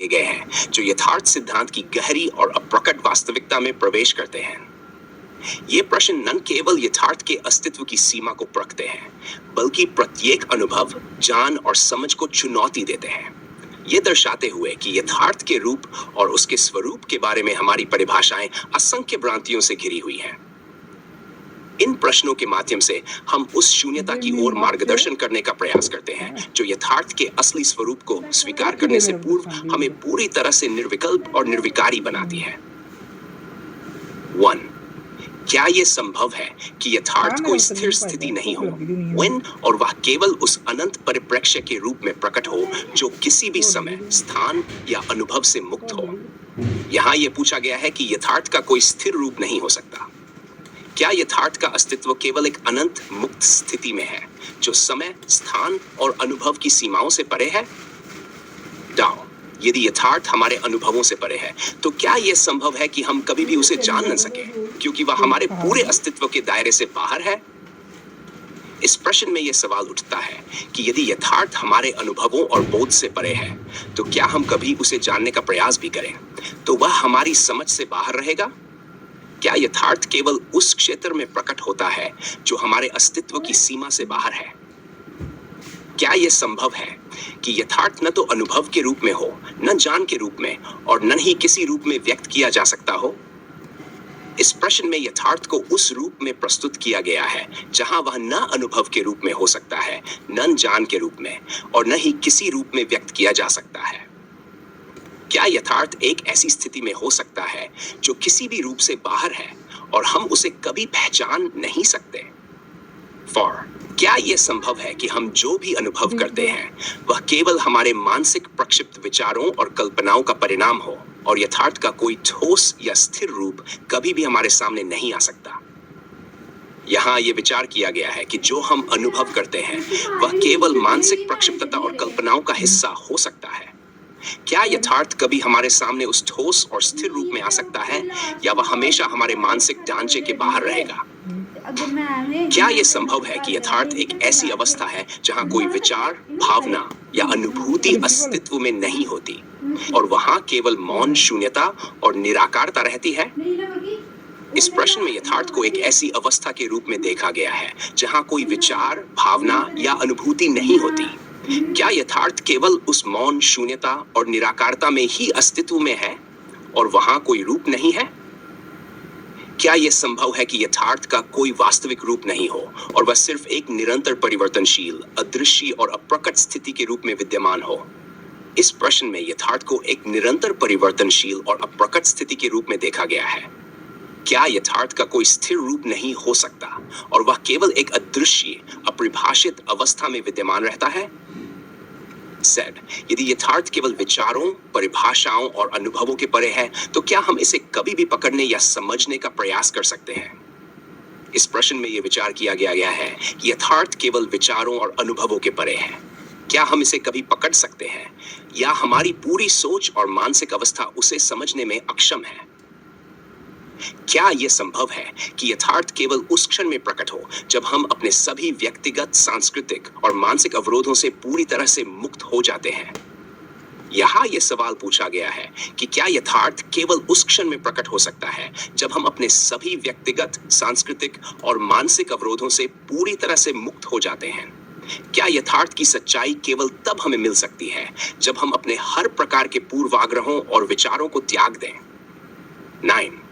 देखे गए हैं जो यथार्थ सिद्धांत की गहरी और अप्रकट वास्तविकता में प्रवेश करते हैं। ये प्रश्न न केवल यथार्थ के अस्तित्व की सीमा को परखते हैं, बल्कि प्रत्येक अनुभव, जान और समझ को चुनौती देते हैं। ये दर्शाते हुए कि यथार्थ के रूप और उसके स्वरूप के बारे में हमारी परिभाषाएं असंख्य भ्रांतियों से घिरी हुई हैं। इन प्रश्नों के माध्यम से हम उस शून्यता की ओर मार्गदर्शन करने का प्रयास करते हैं जो यथार्थ के असली स्वरूप को स्वीकार करने से पूर्व हमें पूरी तरह से निर्विकल्प और निर्विकारी बनाती है। 1. क्या यह संभव है कि यथार्थ कोई स्थिर स्थिति नहीं हो, when और वह केवल उस अनंत परिप्रेक्ष्य के रूप में प्रकट हो जो किसी भी समय, स्थान या अनुभव से मुक्त हो? यहाँ यह पूछा गया है कि यथार्थ का कोई स्थिर रूप नहीं हो सकता। क्या यथार्थ का अस्तित्व केवल एक अनंत मुक्त स्थिति में है जो समय, स्थान और अनुभव की सीमाओं से परे है? डाउ, यदि यथार्थ हमारे अनुभवों से परे है, तो क्या यह संभव है कि हम कभी भी उसे जान न सके क्योंकि वह हमारे पूरे अस्तित्व के दायरे से बाहर है? इस प्रश्न में यह सवाल उठता है कि यदि यथार्थ हमारे अनुभवों और बोध से परे है, तो क्या हम कभी उसे जानने का प्रयास भी करें, तो वह हमारी समझ से बाहर रहेगा? क्या यथार्थ केवल उस क्षेत्र में प्रकट होता है जो हमारे अस्तित्व की सीमा से बाहर है? क्या यह संभव है कि यथार्थ न तो अनुभव के रूप में हो, न जान के रूप में, और न ही किसी रूप में व्यक्त किया जा सकता हो? इस प्रश्न में यथार्थ को उस रूप में प्रस्तुत किया गया है जहां वह न अनुभव के रूप में हो सकता है, न जान के रूप में, और न ही किसी रूप में व्यक्त किया जा सकता है। क्या यथार्थ एक ऐसी स्थिति में हो सकता है जो किसी भी रूप से बाहर है और हम उसे कभी पहचान नहीं सकते? 4. क्या यह संभव है कि हम जो भी अनुभव करते हैं वह केवल हमारे मानसिक प्रक्षिप्त विचारों और कल्पनाओं का परिणाम हो और यथार्थ का कोई ठोस या स्थिर रूप कभी भी हमारे सामने नहीं आ सकता? यहाँ यह विचार किया गया है कि जो हम अनुभव करते हैं वह केवल मानसिक प्रक्षिप्तता और कल्पनाओं का हिस्सा हो सकता है। क्या यथार्थ कभी हमारे सामने उस ठोस और स्थिर रूप में आ सकता है, या वह हमेशा हमारे मानसिक ढांचे के बाहर रहेगा? क्या यह संभव है कि यथार्थ एक ऐसी अवस्था है जहां कोई विचार, भावना या अनुभूति अस्तित्व में नहीं होती और वहां केवल मौन शून्यता और निराकारता रहती है? इस प्रश्न में यथार्थ को एक ऐसी अवस्था के रूप में देखा गया है जहां कोई विचार, भावना या अनुभूति नहीं होती। क्या यथार्थ केवल उस मौन शून्यता और निराकारता में ही अस्तित्व में है और वहां कोई रूप नहीं है? क्या यह संभव है कि यथार्थ का कोई वास्तविक रूप नहीं हो और वह सिर्फ एक निरंतर परिवर्तनशील, अदृश्य और अप्रकट स्थिति के रूप में विद्यमान हो? इस प्रश्न में यथार्थ को एक निरंतर परिवर्तनशील और अप्रकट स्थिति के रूप में देखा गया है। क्या यथार्थ का कोई स्थिर रूप नहीं हो सकता और वह केवल एक अदृश्य, अपरिभाषित अवस्था में विद्यमान रहता है? Said, यदि यथार्थ केवल विचारों, परिभाषाओं और अनुभवों के परे है, तो क्या हम इसे कभी भी पकड़ने या समझने का प्रयास कर सकते हैं? इस प्रश्न में यह विचार किया गया है कि यथार्थ केवल विचारों और अनुभवों के परे है। क्या हम इसे कभी पकड़ सकते हैं, या हमारी पूरी सोच और मानसिक अवस्था उसे समझने में अक्षम है? क्या यह संभव है कि यथार्थ केवल उस क्षण में प्रकट हो जब हम अपने सभी व्यक्तिगत, सांस्कृतिक और मानसिक अवरोधों से पूरी तरह से मुक्त हो जाते हैं? यहाँ यह सवाल पूछा गया है कि क्या यथार्थ केवल उस क्षण में प्रकट हो सकता है जब हम अपने सभी व्यक्तिगत, सांस्कृतिक और मानसिक अवरोधों से पूरी तरह से मुक्त हो जाते हैं? क्या यथार्थ की सच्चाई केवल तब हमें मिल सकती है जब हम अपने हर प्रकार के पूर्वाग्रहों और विचारों को त्याग दें? 9.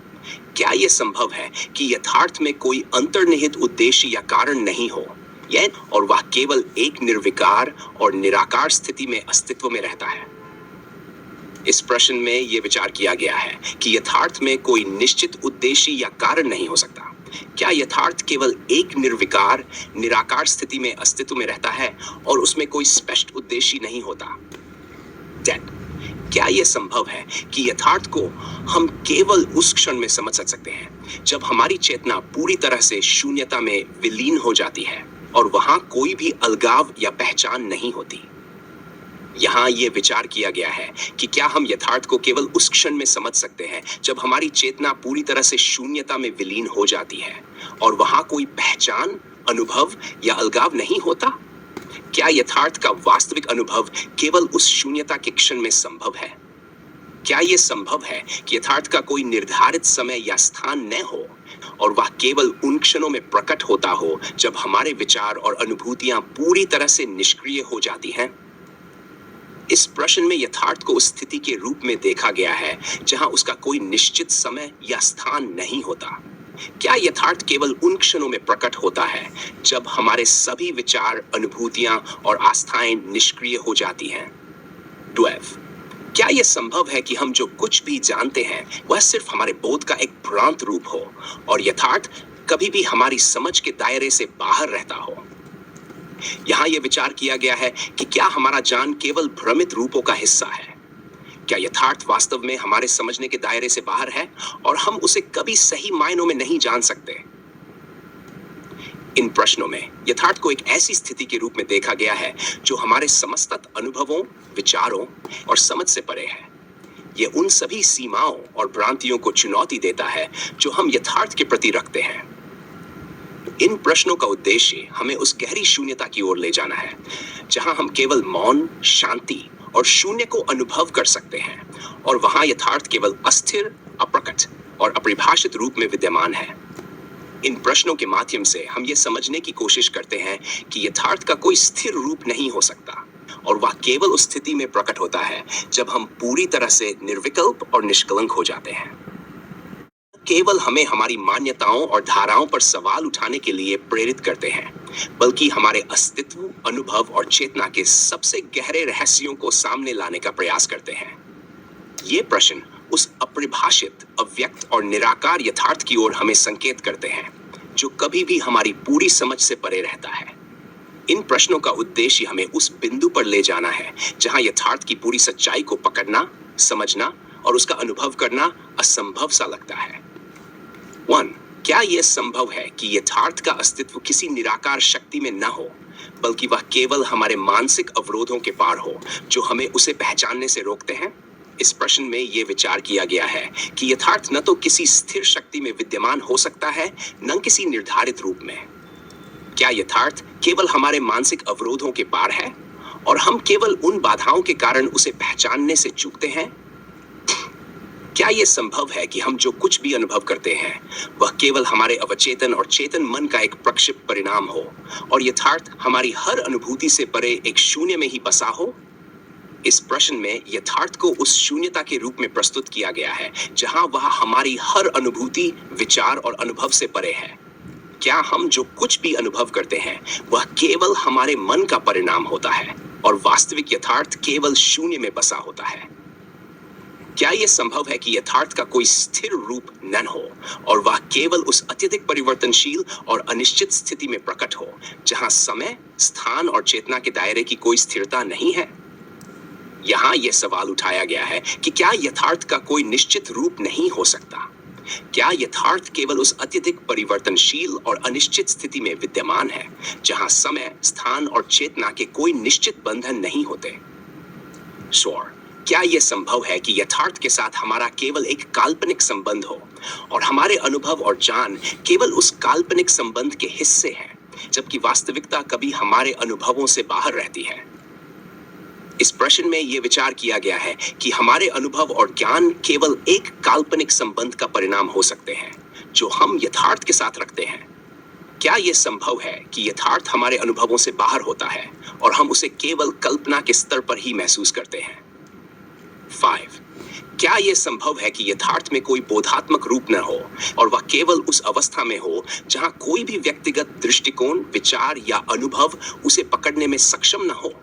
क्या यह संभव है कि यथार्थ में कोई अंतर्निहित उद्देश्य या कारण नहीं हो, और वह केवल एक निर्विकार और निराकार स्थिति में अस्तित्व में रहता है? इस प्रश्न में यह विचार किया गया है कि यथार्थ में कोई निश्चित उद्देश्य या कारण नहीं हो सकता। क्या यथार्थ केवल एक निर्विकार, निराकार स्थिति में अस्तित्व में रहता है और उसमें कोई स्पष्ट उद्देश्य नहीं होता? 10. क्या यह संभव है कि यथार्थ को हम केवल उस क्षण में समझ सकते हैं जब हमारी चेतना पूरी तरह से शून्यता में विलीन हो जाती है और वहां कोई भी अलगाव या पहचान नहीं होती? यहाँ यह विचार किया गया है कि क्या हम यथार्थ को केवल उस क्षण में समझ सकते हैं जब हमारी चेतना पूरी तरह से शून्यता में विलीन हो जाती है और वहां कोई पहचान, अनुभव या अलगाव नहीं होता? क्या यथार्थ का वास्तविक अनुभव केवल उस शून्यता के क्षण में संभव है? क्या यह संभव है कि यथार्थ का कोई निर्धारित समय या स्थान न हो और वह केवल उन क्षणों में प्रकट होता हो जब हमारे विचार और अनुभूतियां पूरी तरह से निष्क्रिय हो जाती हैं? इस प्रश्न में यथार्थ को उस स्थिति के रूप में देखा गया है जहां उसका कोई निश्चित समय या स्थान नहीं होता। क्या यथार्थ केवल उन क्षणों में प्रकट होता है जब हमारे सभी विचार, अनुभूतियां और आस्थाएं निष्क्रिय हो जाती हैं? 12. क्या यह संभव है कि हम जो कुछ भी जानते हैं वह सिर्फ हमारे बोध का एक भ्रांत रूप हो और यथार्थ कभी भी हमारी समझ के दायरे से बाहर रहता हो? यहां यह विचार किया गया है कि क्या हमारा ज्ञान केवल भ्रमित रूपों का हिस्सा है? क्या यथार्थ वास्तव में हमारे समझने के दायरे से बाहर है और हम उसे कभी सही मायनों में नहीं जान सकते? इन प्रश्नों में यथार्थ को एक ऐसी स्थिति के रूप में देखा गया है जो हमारे समस्त अनुभवों, विचारों और समझ से परे है। यह उन सभी सीमाओं और भ्रांतियों को चुनौती देता है जो हम यथार्थ के प्रति रखते हैं। इन प्रश्नों का उद्देश्य हमें उस गहरी शून्यता की ओर ले जाना है जहां हम केवल मौन, शांति और शून्य को अनुभव कर सकते हैं और वहां यथार्थ केवल अस्थिर, अप्रकट और अपरिभाषित रूप में विद्यमान है। इन प्रश्नों के माध्यम से हम ये समझने की कोशिश करते हैं कि यथार्थ का कोई स्थिर रूप नहीं हो सकता और वह केवल उस स्थिति में प्रकट होता है जब हम पूरी तरह से निर्विकल्प और निष्कलंक हो जाते हैं। केवल हमें हमारी मान्यताओं और धाराओं पर सवाल उठाने के लिए प्रेरित करते हैं, बल्कि हमारे अस्तित्व, अनुभव और चेतना के सबसे गहरे रहस्यों को सामने लाने का प्रयास करते हैं। ये प्रश्न उस अपरिभाषित, अव्यक्त और निराकार यथार्थ की ओर हमें संकेत करते हैं जो कभी भी हमारी पूरी समझ से परे रहता है। इन प्रश्नों का उद्देश्य हमें उस बिंदु पर ले जाना है जहां यथार्थ की पूरी सच्चाई को पकड़ना, समझना और उसका अनुभव करना असंभव सा लगता है। 1. क्या यह संभव है कि यथार्थ का अस्तित्व किसी निराकार शक्ति में न हो, बल्कि वह केवल हमारे मानसिक अवरोधों के पार हो जो हमें उसे पहचानने से रोकते हैं? इस प्रश्न में यह विचार किया गया है कि यथार्थ न तो किसी स्थिर शक्ति में विद्यमान हो सकता है, न किसी निर्धारित रूप में। क्या यथार्थ केवल हमारे मानसिक अवरोधों के पार है और हम केवल उन बाधाओं के कारण उसे पहचानने से चूकते हैं? क्या यह संभव है कि हम जो कुछ भी अनुभव करते हैं वह केवल हमारे अवचेतन और चेतन मन का एक प्रक्षिप्त परिणाम हो और यथार्थ हमारी हर अनुभूति से परे एक शून्य में ही बसा हो? इस प्रश्न में यथार्थ को उस शून्यता के रूप में प्रस्तुत किया गया है जहां वह हमारी हर अनुभूति, विचार और अनुभव से परे है। क्या हम जो कुछ भी अनुभव करते हैं वह केवल हमारे मन का परिणाम होता है और वास्तविक यथार्थ केवल शून्य में बसा होता है? क्या यह संभव है कि यथार्थ का कोई स्थिर रूप न हो और वह केवल उस अत्यधिक परिवर्तनशील और अनिश्चित स्थिति में प्रकट हो जहां समय, स्थान और चेतना के दायरे की कोई स्थिरता नहीं है? यहां यह सवाल उठाया गया है कि क्या यथार्थ का कोई निश्चित रूप नहीं हो सकता? क्या यथार्थ केवल उस अत्यधिक परिवर्तनशील और अनिश्चित स्थिति में विद्यमान है जहां समय, स्थान और चेतना के कोई निश्चित बंधन नहीं होते? श्योर। क्या यह संभव है कि यथार्थ के साथ हमारा केवल एक काल्पनिक संबंध हो और हमारे अनुभव और ज्ञान केवल उस काल्पनिक संबंध के हिस्से हैं, जबकि वास्तविकता कभी हमारे अनुभवों से बाहर रहती है? इस प्रश्न में यह विचार किया गया है कि हमारे अनुभव और ज्ञान केवल एक काल्पनिक संबंध का परिणाम हो सकते हैं जो हम यथार्थ के साथ रखते हैं। क्या यह संभव है कि यथार्थ हमारे अनुभवों से बाहर होता है और हम उसे केवल कल्पना के स्तर पर ही महसूस करते हैं? 5. क्या यह संभव है कि यथार्थ में कोई बोधात्मक रूप न हो और वह केवल उस अवस्था में हो जहां कोई भी व्यक्तिगत दृष्टिकोण, विचार या अनुभव उसे पकड़ने में सक्षम न हो?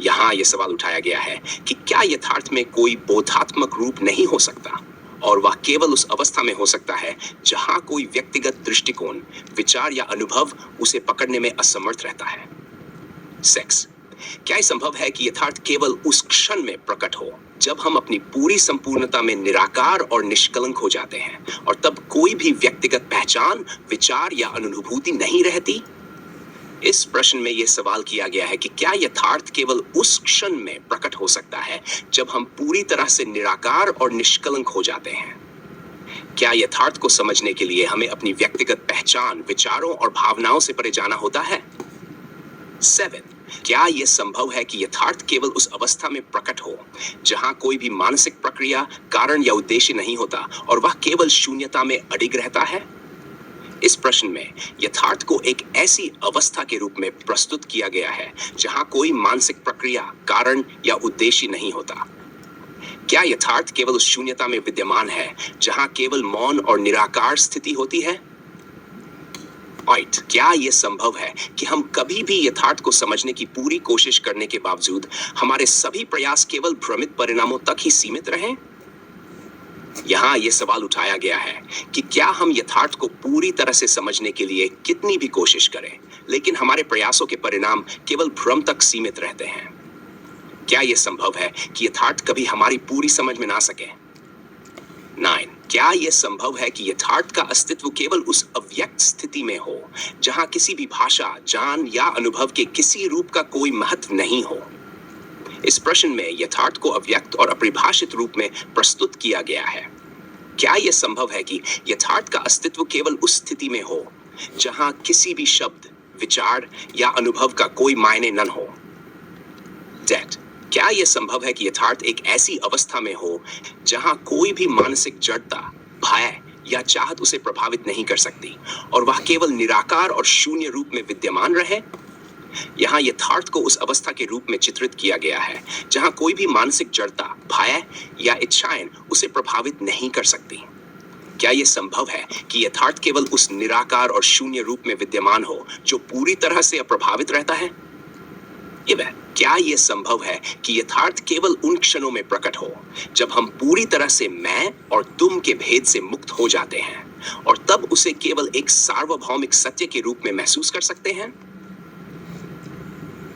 यहां यह सवाल उठाया गया है कि क्या यथार्थ में कोई बोधात्मक रूप नहीं हो सकता और वह केवल उस अवस्था में हो सकता है जहां कोई व्यक्तिगत दृष्टिकोण, विचार या अनुभव उसे पकड़ने में असमर्थ रहता है? 6. क्या यह संभव है कि यथार्थ केवल उस क्षण में प्रकट हो जब हम अपनी पूरी संपूर्णता में निराकार और निष्कलंक हो जाते हैं और तब कोई भी व्यक्तिगत पहचान, विचार या अनुभूति नहीं रहती? इस प्रश्न में यह सवाल किया गया है कि क्या यथार्थ केवल उस क्षण में प्रकट हो सकता है जब हम पूरी तरह से निराकार और निष्कलंक हो जाते हैं? क्या यथार्थ को समझने के लिए हमें अपनी व्यक्तिगत पहचान, विचारों और भावनाओं से परे जाना होता है? 7. क्या यह संभव है कि यथार्थ केवल उस अवस्था में प्रकट हो जहां कोई भी मानसिक प्रक्रिया, कारण या उद्देश्य नहीं होता और वह केवल शून्यता में अडिग रहता है? इस प्रश्न में यथार्थ को एक ऐसी अवस्था के रूप में प्रस्तुत किया गया है जहां कोई मानसिक प्रक्रिया, कारण या उद्देश्य नहीं होता। क्या यथार्थ केवल उस शून्यता में विद्यमान है जहां केवल मौन और निराकार स्थिति होती है? क्या यह संभव है कि हम कभी भी यथार्थ को समझने की पूरी कोशिश करने के बावजूद हमारे सभी प्रयास केवल भ्रमित परिणामों तक ही सीमित रहें? यहाँ यह सवाल उठाया गया है कि क्या हम यथार्थ को पूरी तरह से समझने के लिए कितनी भी कोशिश करें, लेकिन हमारे प्रयासों के परिणाम केवल भ्रम तक सीमित रहते हैं? क्या यह संभव है कि यथार्थ कभी हमारी पूरी समझ में ना सके? 9. क्या यह संभव है कि यथार्थ का अस्तित्व केवल उस अव्यक्त स्थिति में हो जहां किसी भी भाषा, ज्ञान या अनुभव के किसी रूप का कोई महत्व नहीं हो? इस प्रश्न में यथार्थ को अव्यक्त और अपरिभाषित रूप में प्रस्तुत किया गया है। क्या यह संभव है कि यथार्थ का अस्तित्व केवल उस स्थिति में हो जहां किसी भी शब्द, विचार या अनुभव का कोई मायने न हो? क्या यह संभव है कि यथार्थ एक ऐसी अवस्था में हो जहां कोई भी मानसिक जड़ता, भय या चाहत उसे प्रभावित नहीं कर सकती और वह केवल निराकार और शून्य रूप में विद्यमान रहे? यहाँ यथार्थ को उस अवस्था के रूप में चित्रित किया गया है जहां कोई भी मानसिक जड़ता, भय या इच्छाएं उसे प्रभावित नहीं कर सकती। क्या यह संभव है कि यथार्थ केवल उस निराकार और शून्य रूप में विद्यमान हो जो पूरी तरह से अप्रभावित रहता है? क्या यह संभव है कि यथार्थ केवल उन क्षणों में प्रकट हो जब हम पूरी तरह से मैं और तुम के भेद से मुक्त हो जाते हैं और तब उसे केवल एक सार्वभौमिक सत्य के रूप में महसूस कर सकते हैं?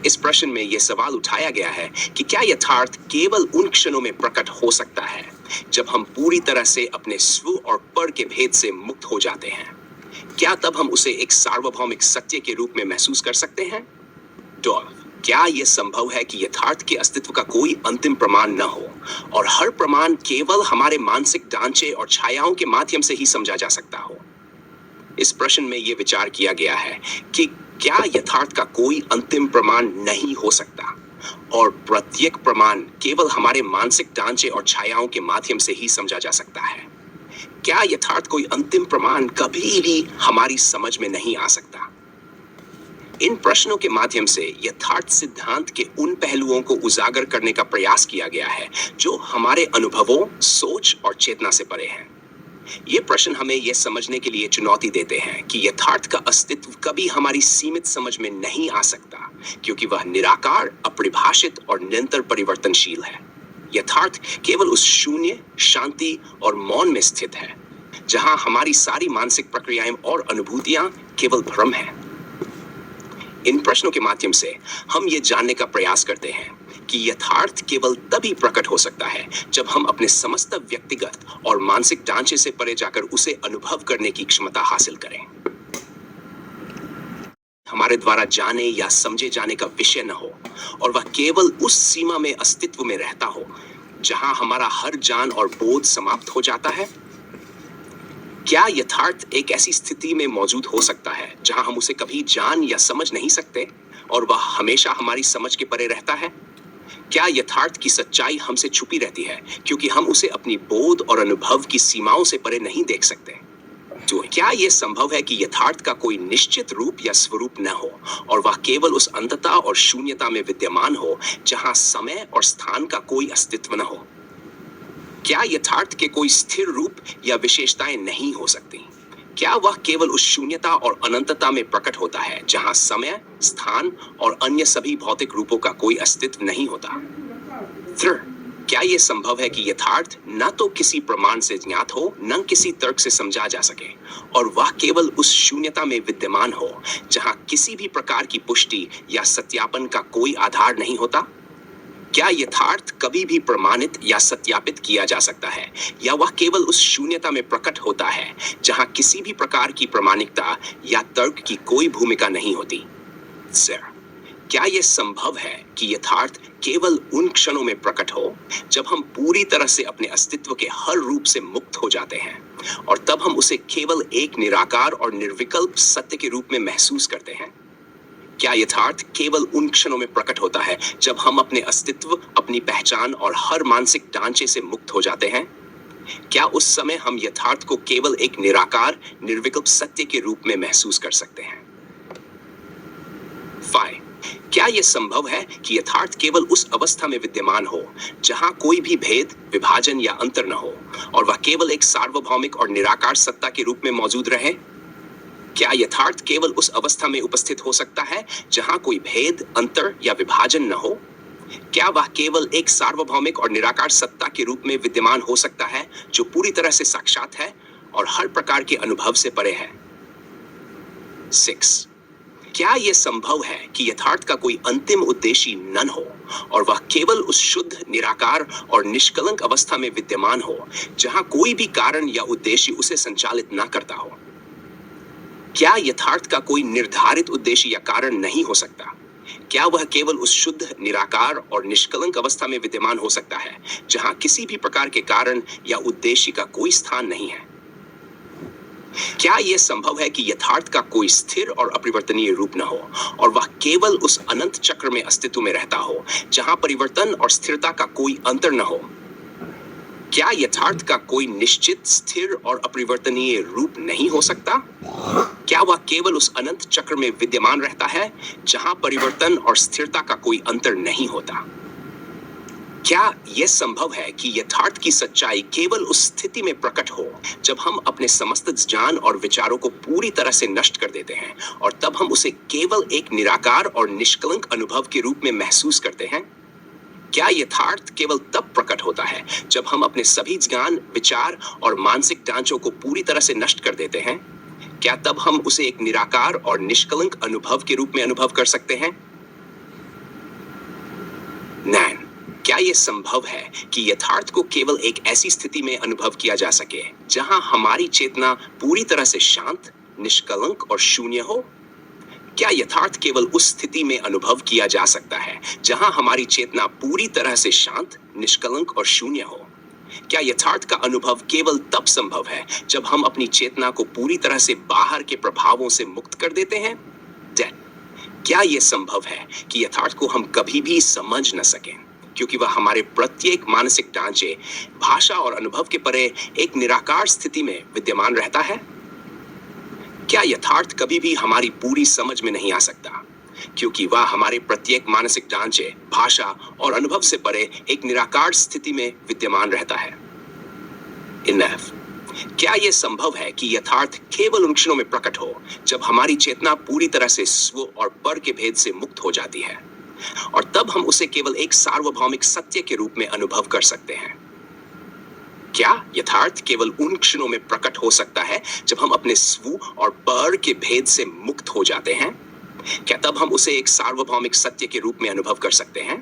इस प्रश्न में यह सवाल उठाया गया है कि क्या यथार्थ केवल उन क्षणों में प्रकट हो सकता है जब हम पूरी तरह से अपने स्व और पर के भेद से मुक्त हो जाते हैं? क्या तब हम उसे एक सार्वभौमिक सत्य के रूप में महसूस कर सकते हैं? क्या यह संभव है कि यथार्थ के अस्तित्व का कोई अंतिम प्रमाण न हो और हर प्रमाण केवल हमारे मानसिक ढांचे और छायाओं के माध्यम से ही समझा जा सकता हो? इस प्रश्न में यह विचार किया गया है कि क्या यथार्थ का कोई अंतिम प्रमाण नहीं हो सकता और प्रत्येक प्रमाण केवल हमारे मानसिक ढांचे और छायाओं के माध्यम से ही समझा जा सकता है? क्या यथार्थ कोई अंतिम प्रमाण कभी भी हमारी समझ में नहीं आ सकता? इन प्रश्नों के माध्यम से यथार्थ सिद्धांत के उन पहलुओं को उजागर करने का प्रयास किया गया है जो हमारे अनुभवों, सोच और चेतना से परे हैं। ये प्रश्न हमें यह समझने के लिए चुनौती देते हैं कि यथार्थ का अस्तित्व कभी हमारी सीमित समझ में नहीं आ सकता क्योंकि वह निराकार, अपरिभाषित और निरंतर परिवर्तनशील है। यथार्थ केवल उस शून्य, शांति और मौन में स्थित है जहां हमारी सारी मानसिक प्रक्रियाएं और अनुभूतियां केवल भ्रम हैं। इन प्रश्नों के माध्यम से हम ये जानने का प्रयास करते हैं कि यथार्थ केवल तभी प्रकट हो सकता है जब हम अपने समस्त व्यक्तिगत और मानसिक ढांचे से परे जाकर उसे अनुभव करने की क्षमता हासिल करें। हमारे द्वारा जाने या समझे जाने का विषय न हो और वह केवल उस सीमा में अस्तित्व में रहता हो जहां हमारा हर जान और बोध समाप्त हो जाता है। क्या यथार्थ एक ऐसी स्थिति में मौजूद हो सकता है जहां हम उसे कभी जान या समझ नहीं सकते और वह हमेशा हमारी समझ के परे रहता है? क्या यथार्थ की सच्चाई हमसे छुपी रहती है क्योंकि हम उसे अपनी बोध और अनुभव की सीमाओं से परे नहीं देख सकते? तो क्या यह संभव है कि यथार्थ का कोई निश्चित रूप या स्वरूप न हो और वह केवल उस अंतता और शून्यता में विद्यमान हो जहां समय और स्थान का कोई अस्तित्व न हो? क्या यथार्थ के कोई स्थिर रूप या विशेषताएं नहीं हो सकती? क्या वह केवल उस शून्यता और अनंतता में प्रकट होता है जहां समय, स्थान और अन्य सभी भौतिक रूपों का कोई अस्तित्व नहीं होता? क्या यह संभव है कि यथार्थ न तो किसी प्रमाण से ज्ञात हो, न किसी तर्क से समझा जा सके और वह केवल उस शून्यता में विद्यमान हो जहां किसी भी प्रकार की पुष्टि या सत्यापन का कोई आधार नहीं होता? क्या यथार्थ कभी भी प्रमाणित या सत्यापित किया जा सकता है या वह केवल उस शून्यता में प्रकट होता है जहां किसी भी प्रकार की प्रामाणिकता या तर्क की कोई भूमिका नहीं होती? क्या यह संभव है कि यथार्थ केवल उन क्षणों में प्रकट हो जब हम पूरी तरह से अपने अस्तित्व के हर रूप से मुक्त हो जाते हैं और तब हम उसे केवल एक निराकार और निर्विकल्प सत्य के रूप में महसूस करते हैं? क्या यथार्थ केवल उन क्षणों में प्रकट होता है जब हम अपने अस्तित्व, अपनी पहचान और हर मानसिक ढांचे से मुक्त हो जाते हैं? क्या उस समय हम यथार्थ को केवल एक निराकार, निर्विकल्प सत्य के रूप में महसूस कर सकते हैं? 5. क्या यह संभव है कि यथार्थ केवल उस अवस्था में विद्यमान हो जहां कोई भी भेद, विभाजन या अंतर न हो और वह केवल एक सार्वभौमिक और निराकार सत्ता के रूप में मौजूद रहे? क्या यथार्थ केवल उस अवस्था में उपस्थित हो सकता है जहां कोई भेद, अंतर या विभाजन न हो? क्या वह केवल एक सार्वभौमिक और निराकार सत्ता के रूप में विद्यमान हो सकता है जो पूरी तरह से साक्षात है और हर प्रकार के अनुभव से परे है? 6. क्या यह संभव है कि यथार्थ का कोई अंतिम उद्देश्य न हो और वह केवल उस शुद्ध, निराकार और निष्कलंक अवस्था में विद्यमान हो जहां कोई भी कारण या उद्देश्य उसे संचालित न करता हो? क्या यथार्थ का कोई निर्धारित उद्देश्य या कारण नहीं हो सकता? क्या वह केवल उस शुद्ध, निराकार और निष्कलंक अवस्था में विद्यमान हो सकता है जहां किसी भी प्रकार के कारण या उद्देश्य का कोई स्थान नहीं है? क्या यह संभव है कि यथार्थ का कोई स्थिर और अपरिवर्तनीय रूप न हो और वह केवल उस अनंत चक्र में अस्तित्व में रहता हो जहां परिवर्तन और स्थिरता का कोई अंतर न हो? क्या यथार्थ का कोई निश्चित, स्थिर और अपरिवर्तनीय रूप नहीं हो सकता? क्या वह केवल उस अनंत चक्र में विद्यमान रहता है जहां परिवर्तन और स्थिरता का कोई अंतर नहीं होता? क्या यह संभव है कि यथार्थ की सच्चाई केवल उस स्थिति में प्रकट हो जब हम अपने समस्त ज्ञान और विचारों को पूरी तरह से नष्ट कर देते हैं और तब हम उसे केवल एक निराकार और निष्कलंक अनुभव के रूप में महसूस करते हैं? क्या यथार्थ केवल तब प्रकट होता है जब हम अपने सभी ज्ञान, विचार और मानसिक ढांचों को पूरी तरह से नष्ट कर देते हैं? क्या तब हम उसे एक निराकार और निष्कलंक अनुभव के रूप में अनुभव कर सकते हैं? 9. क्या यह संभव है कि यथार्थ को केवल एक ऐसी स्थिति में अनुभव किया जा सके जहां हमारी चेतना पूरी तरह से शांत, निष्कलंक और शून्य हो? क्या यथार्थ केवल उस स्थिति में अनुभव किया जा सकता है जहां हमारी चेतना पूरी तरह से शांत, निष्कलंक और शून्य हो? क्या यथार्थ का अनुभव केवल तब संभव है जब हम अपनी चेतना को पूरी तरह से बाहर के प्रभावों से मुक्त कर देते हैं? 10. क्या यह संभव है कि यथार्थ को हम कभी भी समझ न सकें क्योंकि वह हमारे प्रत्येक मानसिक ढांचे, भाषा और अनुभव के परे एक निराकार स्थिति में विद्यमान रहता है? क्या यथार्थ कभी भी हमारी पूरी समझ में नहीं आ सकता क्योंकि वह हमारे प्रत्येक मानसिक ढांचे, भाषा और अनुभव से परे एक निराकार स्थिति में विद्यमान रहता है? 11. क्या यह संभव है कि यथार्थ केवल उन क्षणों में प्रकट हो जब हमारी चेतना पूरी तरह से स्व और पर के भेद से मुक्त हो जाती है और तब हम उसे केवल एक सार्वभौमिक सत्य के रूप में अनुभव कर सकते हैं? क्या यथार्थ केवल उन क्षणों में प्रकट हो सकता है जब हम अपने स्व और पर के भेद से मुक्त हो जाते हैं? क्या तब हम उसे एक सार्वभौमिक सत्य के रूप में अनुभव कर सकते हैं?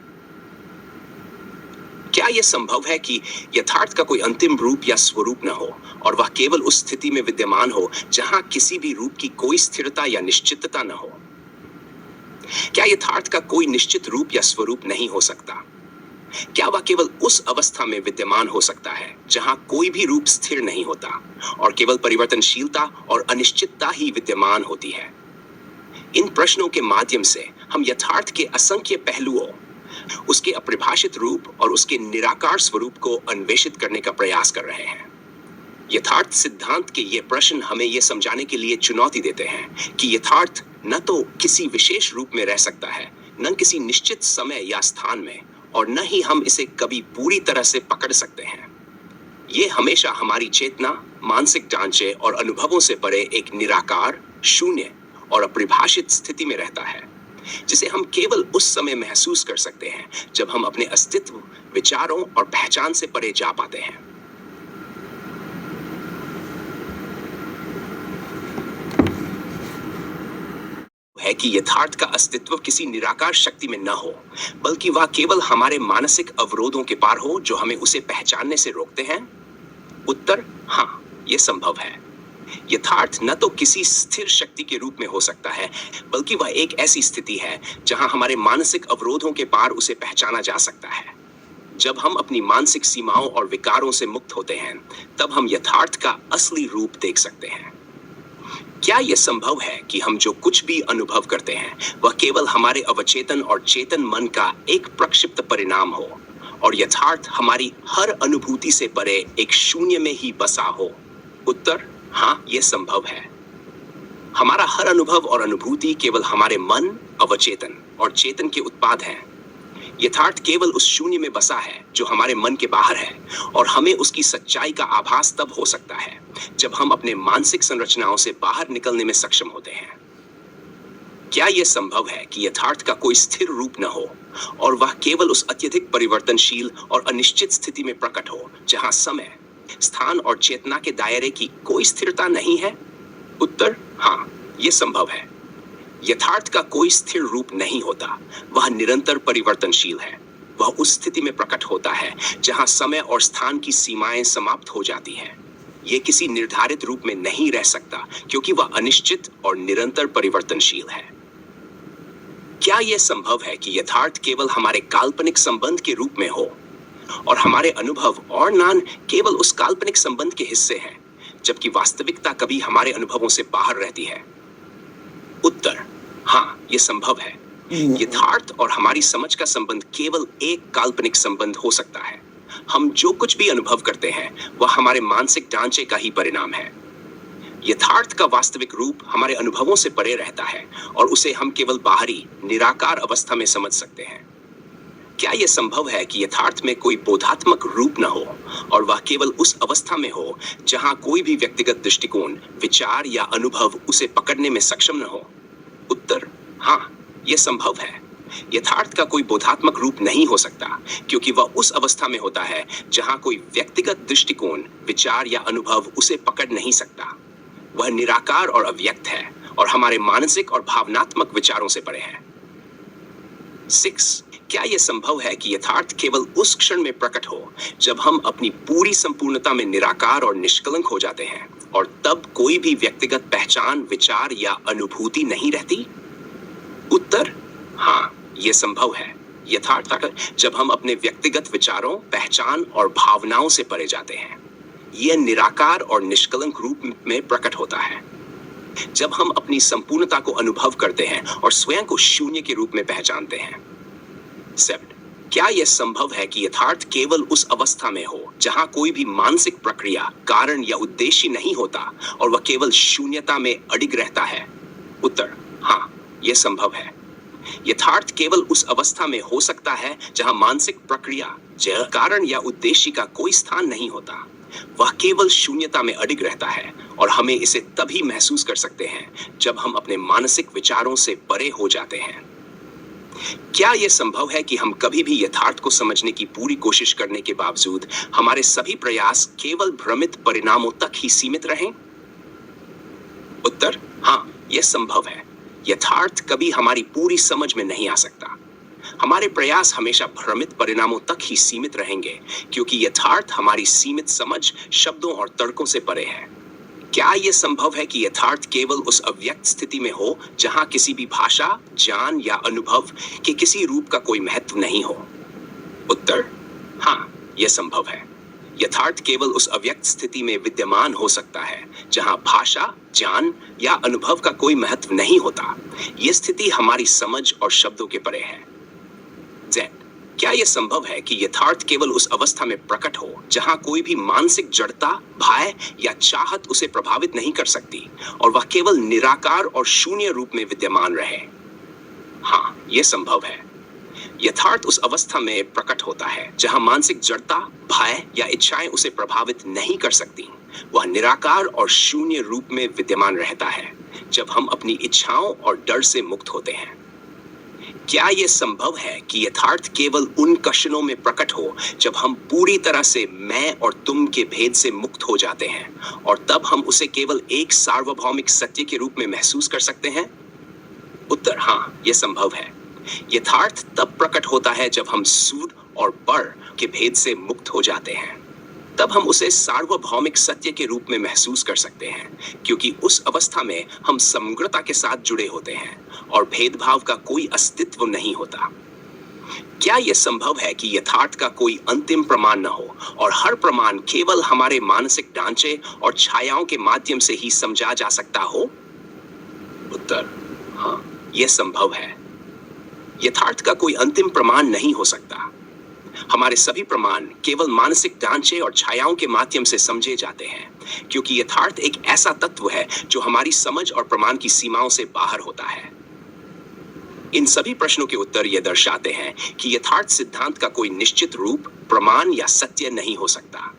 क्या यह संभव है कि यथार्थ का कोई अंतिम रूप या स्वरूप न हो और वह केवल उस स्थिति में विद्यमान हो जहां किसी भी रूप की कोई स्थिरता या निश्चितता न हो? क्या यथार्थ का कोई निश्चित रूप या स्वरूप नहीं हो सकता? क्या वह केवल उस अवस्था में विद्यमान हो सकता है जहां कोई भी रूप स्थिर नहीं होता और केवल परिवर्तनशीलता और अनिश्चितता ही विद्यमान होती है? इन प्रश्नों के माध्यम से हम यथार्थ के असंख्य पहलुओं, उसके अपरिभाषित रूप और उसके निराकार स्वरूप को अन्वेषित करने का प्रयास कर रहे हैं। यथार्थ सिद्धांत के ये प्रश्न हमें यह समझाने के लिए चुनौती देते हैं कि यथार्थ न तो किसी विशेष रूप में रह सकता है, न किसी निश्चित समय या स्थान में, और न ही हम इसे कभी पूरी तरह से पकड़ सकते हैं। ये हमेशा हमारी चेतना, मानसिक ढांचे और अनुभवों से परे एक निराकार, शून्य और अपरिभाषित स्थिति में रहता है, जिसे हम केवल उस समय महसूस कर सकते हैं जब हम अपने अस्तित्व, विचारों और पहचान से परे जा पाते हैं। है कि यथार्थ का अस्तित्व किसी निराकार शक्ति में न हो, बल्कि वह केवल हमारे मानसिक अवरोधों के पार हो जो हमें उसे पहचानने से रोकते हैं? उत्तर हाँ, यह संभव है। यथार्थ न तो किसी स्थिर शक्ति के रूप में हो सकता है, बल्कि वह एक ऐसी स्थिति है जहां हमारे मानसिक अवरोधों के पार उसे पहचाना जा सकता है। जब हम अपनी मानसिक सीमाओं और विकारों से मुक्त होते हैं, तब हम यथार्थ का असली रूप देख सकते हैं। क्या यह संभव है कि हम जो कुछ भी अनुभव करते हैं वह केवल हमारे अवचेतन और चेतन मन का एक प्रक्षिप्त परिणाम हो और यथार्थ हमारी हर अनुभूति से परे एक शून्य में ही बसा हो? उत्तर हाँ, यह संभव है। हमारा हर अनुभव और अनुभूति केवल हमारे मन, अवचेतन और चेतन के उत्पाद हैं। यथार्थ केवल उस शून्य में बसा है जो हमारे मन के बाहर है और हमें उसकी सच्चाई का आभास तब हो सकता है जब हम अपने मानसिक संरचनाओं से बाहर निकलने में सक्षम होते हैं। क्या यह संभव है कि यथार्थ का कोई स्थिर रूप न हो और वह केवल उस अत्यधिक परिवर्तनशील और अनिश्चित स्थिति में प्रकट हो जहां समय, स्थान और चेतना के दायरे की कोई स्थिरता नहीं है? उत्तर हाँ, यह संभव है। यथार्थ का कोई स्थिर रूप नहीं होता, वह निरंतर परिवर्तनशील है। वह उस स्थिति में प्रकट होता है जहां समय और स्थान की सीमाएं समाप्त हो जाती हैं। यह किसी निर्धारित रूप में नहीं रह सकता क्योंकि वह अनिश्चित और निरंतर परिवर्तनशील है। क्या यह संभव है कि यथार्थ केवल हमारे काल्पनिक संबंध के रूप में हो और हमारे अनुभव और ज्ञान केवल उस काल्पनिक संबंध के हिस्से हैं, जबकि वास्तविकता कभी हमारे अनुभवों से बाहर रहती है? उत्तर हाँ, यह संभव है। यथार्थ और हमारी समझ का संबंध केवल एक काल्पनिक संबंध हो सकता है। हम जो कुछ भी अनुभव करते हैं वह हमारे मानसिक ढांचे का ही परिणाम है। यथार्थ का वास्तविक रूप हमारे अनुभवों से परे रहता है और उसे हम केवल बाहरी, निराकार अवस्था में समझ सकते हैं। क्या यह संभव है कि यथार्थ में कोई बोधात्मक रूप न हो और वह केवल उस अवस्था में हो जहां कोई भी व्यक्तिगत दृष्टिकोण, विचार या अनुभव उसे पकड़ने में सक्षम न हो? उत्तर हाँ, यह संभव है। यथार्थ का कोई बोधात्मक रूप नहीं हो सकता क्योंकि वह उस अवस्था में होता है जहां कोई व्यक्तिगत दृष्टिकोण, विचार या अनुभव उसे पकड़ नहीं सकता। वह निराकार और अव्यक्त है और हमारे मानसिक और भावनात्मक विचारों से परे है। 6. क्या यह संभव है कि यथार्थ केवल उस क्षण में प्रकट हो जब हम अपनी पूरी संपूर्णता में निराकार और निष्कलंक हो जाते हैं और तब कोई भी व्यक्तिगत पहचान, विचार या अनुभूति नहीं रहती? उत्तर हाँ, यह संभव है। यथार्थ आकर जब हम अपने व्यक्तिगत विचारों, पहचान और भावनाओं से परे जाते हैं, यह निराकार और निष्कलंक रूप में प्रकट होता है। जब हम अपनी संपूर्णता को अनुभव करते हैं और स्वयं को शून्य के रूप में पहचानते हैं। 7. क्या यह संभव है कि यथार्थ केवल उस अवस्था में हो जहां कोई भी मानसिक प्रक्रिया, कारण या उद्देश्य नहीं होता और वह केवल शून्यता में अडिग रहता है? उत्तर हाँ, यह संभव है। यथार्थ केवल उस अवस्था में हो सकता है जहां मानसिक प्रक्रिया, कारण या उद्देश्य का कोई स्थान नहीं होता। वह केवल शून्यता में अडिग रहता है और हमें इसे तभी महसूस कर सकते हैं जब हम अपने मानसिक विचारों से परे हो जाते हैं। क्या यह संभव है कि हम कभी भी यथार्थ को समझने की पूरी कोशिश करने के बावजूद हमारे सभी प्रयास केवल भ्रमित परिणामों तक ही सीमित रहें? उत्तर हाँ, यह संभव है। यथार्थ कभी हमारी पूरी समझ में नहीं आ सकता। हमारे प्रयास हमेशा भ्रमित परिणामों तक ही सीमित रहेंगे क्योंकि यथार्थ हमारी सीमित समझ, शब्दों और तर्कों से परे है। क्या यह संभव है कि यथार्थ केवल उस अव्यक्त स्थिति में हो जहां किसी भी भाषा, ज्ञान या अनुभव के किसी रूप का कोई महत्व नहीं हो? उत्तर हाँ, यह संभव है। यथार्थ केवल उस अव्यक्त स्थिति में विद्यमान हो सकता है जहां भाषा, ज्ञान या अनुभव का कोई महत्व नहीं होता। यह स्थिति हमारी समझ और शब्दों के परे है। क्या यह संभव है कि यथार्थ केवल उस अवस्था में प्रकट हो जहां कोई भी मानसिक जड़ता, भय या चाहत उसे प्रभावित नहीं कर सकती और वह केवल निराकार और शून्य रूप में विद्यमान रहे? हाँ, यह संभव है। यथार्थ उस अवस्था में प्रकट होता है जहां मानसिक जड़ता, भय या इच्छाएं उसे प्रभावित नहीं कर सकती। वह निराकार और शून्य रूप में विद्यमान रहता है जब हम अपनी इच्छाओं और डर से मुक्त होते हैं। क्या यह संभव है कि यथार्थ केवल उन क्षणों में प्रकट हो जब हम पूरी तरह से मैं और तुम के भेद से मुक्त हो जाते हैं और तब हम उसे केवल एक सार्वभौमिक सत्य के रूप में महसूस कर सकते हैं? उत्तर हाँ, यह संभव है। यथार्थ तब प्रकट होता है जब हम सूद और बर के भेद से मुक्त हो जाते हैं। तब हम उसे सार्वभौमिक सत्य के रूप में महसूस कर सकते हैं क्योंकि उस अवस्था में हम समग्रता के साथ जुड़े होते हैं और भेदभाव का कोई अस्तित्व नहीं होता। क्या यह संभव है कि यथार्थ का कोई अंतिम प्रमाण न हो और हर प्रमाण केवल हमारे मानसिक ढांचे और छायाओं के माध्यम से ही समझा जा सकता हो? उत्तर: हाँ, यह संभव है। यथार्थ का कोई अंतिम प्रमाण नहीं हो सकता। हमारे सभी प्रमाण केवल मानसिक ढांचे और छायाओं के माध्यम से समझे जाते हैं, क्योंकि यथार्थ एक ऐसा तत्व है जो हमारी समझ और प्रमाण की सीमाओं से बाहर होता है। इन सभी प्रश्नों के उत्तर ये दर्शाते हैं कि यथार्थ सिद्धांत का कोई निश्चित रूप, प्रमाण या सत्य नहीं हो सकता।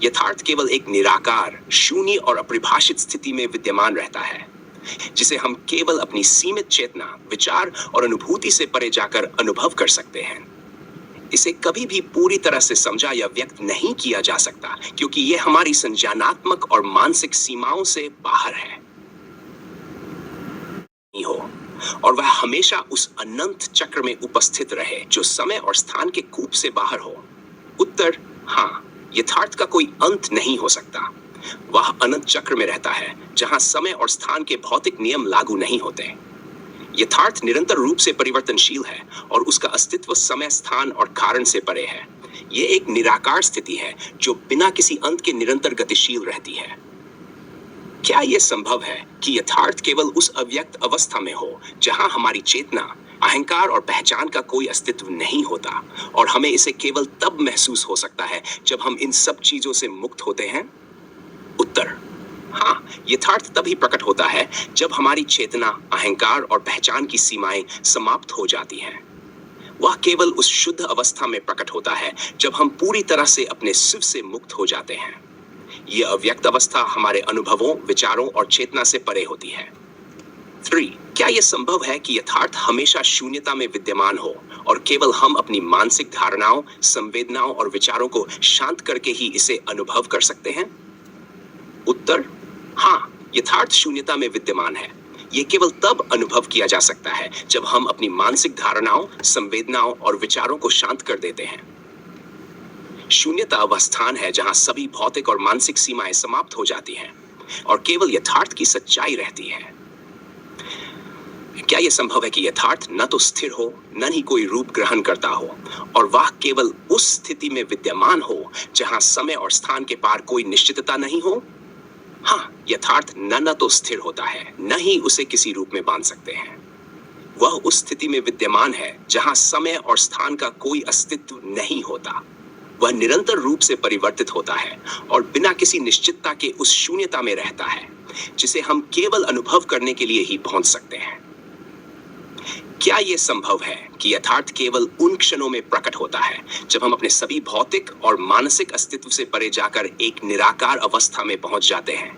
यथार्थ केवल एक निराकार, शून्य और अपरिभाषित स्थिति में विद्यमान रहता है, जिसे हम केवल अपनी सीमित चेतना, विचार और अनुभूति से परे जाकर अनुभव कर सकते हैं। इसे कभी भी पूरी तरह से समझा या व्यक्त नहीं किया जा सकता, क्योंकि यह हमारी संज्ञानात्मक और मानसिक सीमाओं से बाहर है। हो और वह हमेशा उस अनंत चक्र में उपस्थित रहे जो समय और स्थान के कूप से बाहर हो। उत्तर: हाँ, यथार्थ का कोई अंत नहीं हो सकता। वह अनंत चक्र में रहता है जहां समय और स्थान के भौतिक नियम लागू नहीं होते। यथार्थ निरंतर रूप से परिवर्तनशील है और उसका अस्तित्व समय, स्थान और कारण से परे है। यह एक निराकार स्थिति है जो बिना किसी अंत के निरंतर गतिशील रहती है। क्या यह संभव है कि यथार्थ केवल उस अव्यक्त अवस्था में हो जहां हमारी चेतना, अहंकार और पहचान का कोई अस्तित्व नहीं होता, और हमें इसे केवल तब महसूस हो सकता है जब हम इन सब चीजों से मुक्त होते हैं? उत्तर: हाँ, यथार्थ तभी प्रकट होता है जब हमारी चेतना, अहंकार और पहचान की सीमाएं समाप्त हो जाती हैं। वह केवल उस शुद्ध अवस्था में प्रकट होता है जब हम पूरी तरह से अपने शिव से मुक्त हो जाते हैं। यह अव्यक्त अवस्था हमारे अनुभवों, विचारों और चेतना से परे होती है। 3. क्या यह संभव है कि यथार्थ हमेशा शून्यता में विद्यमान हो और केवल हम अपनी मानसिक धारणाओं, संवेदनाओं और विचारों को शांत करके ही इसे अनुभव कर सकते हैं? उत्तर: हाँ, यथार्थ शून्यता में विद्यमान है। यह केवल तब अनुभव किया जा सकता है जब हम अपनी मानसिक धारणाओं, संवेदनाओं और विचारों को शांत कर देते हैं। शून्यता वह स्थान है जहां सभी भौतिक और मानसिक सीमाएं समाप्त हो जाती हैं और केवल यथार्थ की सच्चाई रहती है। क्या यह संभव है कि यथार्थ न तो स्थिर हो, न ही कोई रूप ग्रहण करता हो, और वह केवल उस स्थिति में विद्यमान हो जहां समय और स्थान के पार कोई निश्चितता नहीं हो? हाँ, यथार्थ न तो स्थिर होता है, न ही उसे किसी रूप में बांध सकते हैं। वह उस स्थिति में विद्यमान है जहां समय और स्थान का कोई अस्तित्व नहीं होता। वह निरंतर रूप से परिवर्तित होता है और बिना किसी निश्चितता के उस शून्यता में रहता है, जिसे हम केवल अनुभव करने के लिए ही पहुंच सकते हैं। क्या यह संभव है कि यथार्थ केवल उन क्षणों में प्रकट होता है जब हम अपने सभी भौतिक और मानसिक अस्तित्व से परे जाकर एक निराकार अवस्था में पहुंच जाते हैं?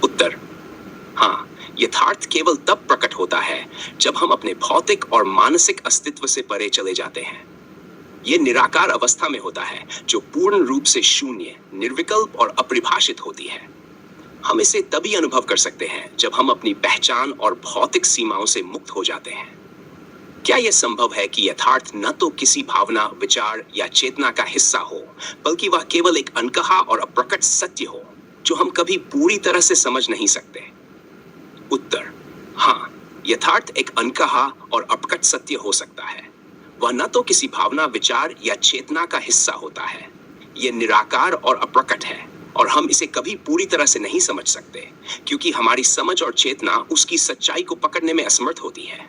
उत्तर: हाँ, यथार्थ केवल तब प्रकट होता है जब हम अपने भौतिक और मानसिक अस्तित्व से परे चले जाते हैं। यह निराकार अवस्था में होता है जो पूर्ण रूप से शून्य, निर्विकल्प और अपरिभाषित होती है। हम इसे तभी अनुभव कर सकते हैं जब हम अपनी पहचान और भौतिक सीमाओं से मुक्त हो जाते हैं। क्या यह संभव है कि यथार्थ न तो किसी भावना, विचार या चेतना का हिस्सा हो, बल्कि वह केवल एक अनकहा और अप्रकट सत्य हो जो हम कभी पूरी तरह से समझ नहीं सकते? उत्तर: हाँ, यथार्थ एक अनकहा और अप्रकट सत्य हो सकता है। वह न तो किसी भावना, विचार या चेतना का हिस्सा होता है। यह निराकार और अप्रकट है और हम इसे कभी पूरी तरह से नहीं समझ सकते, क्योंकि हमारी समझ और चेतना उसकी सच्चाई को पकड़ने में असमर्थ होती है।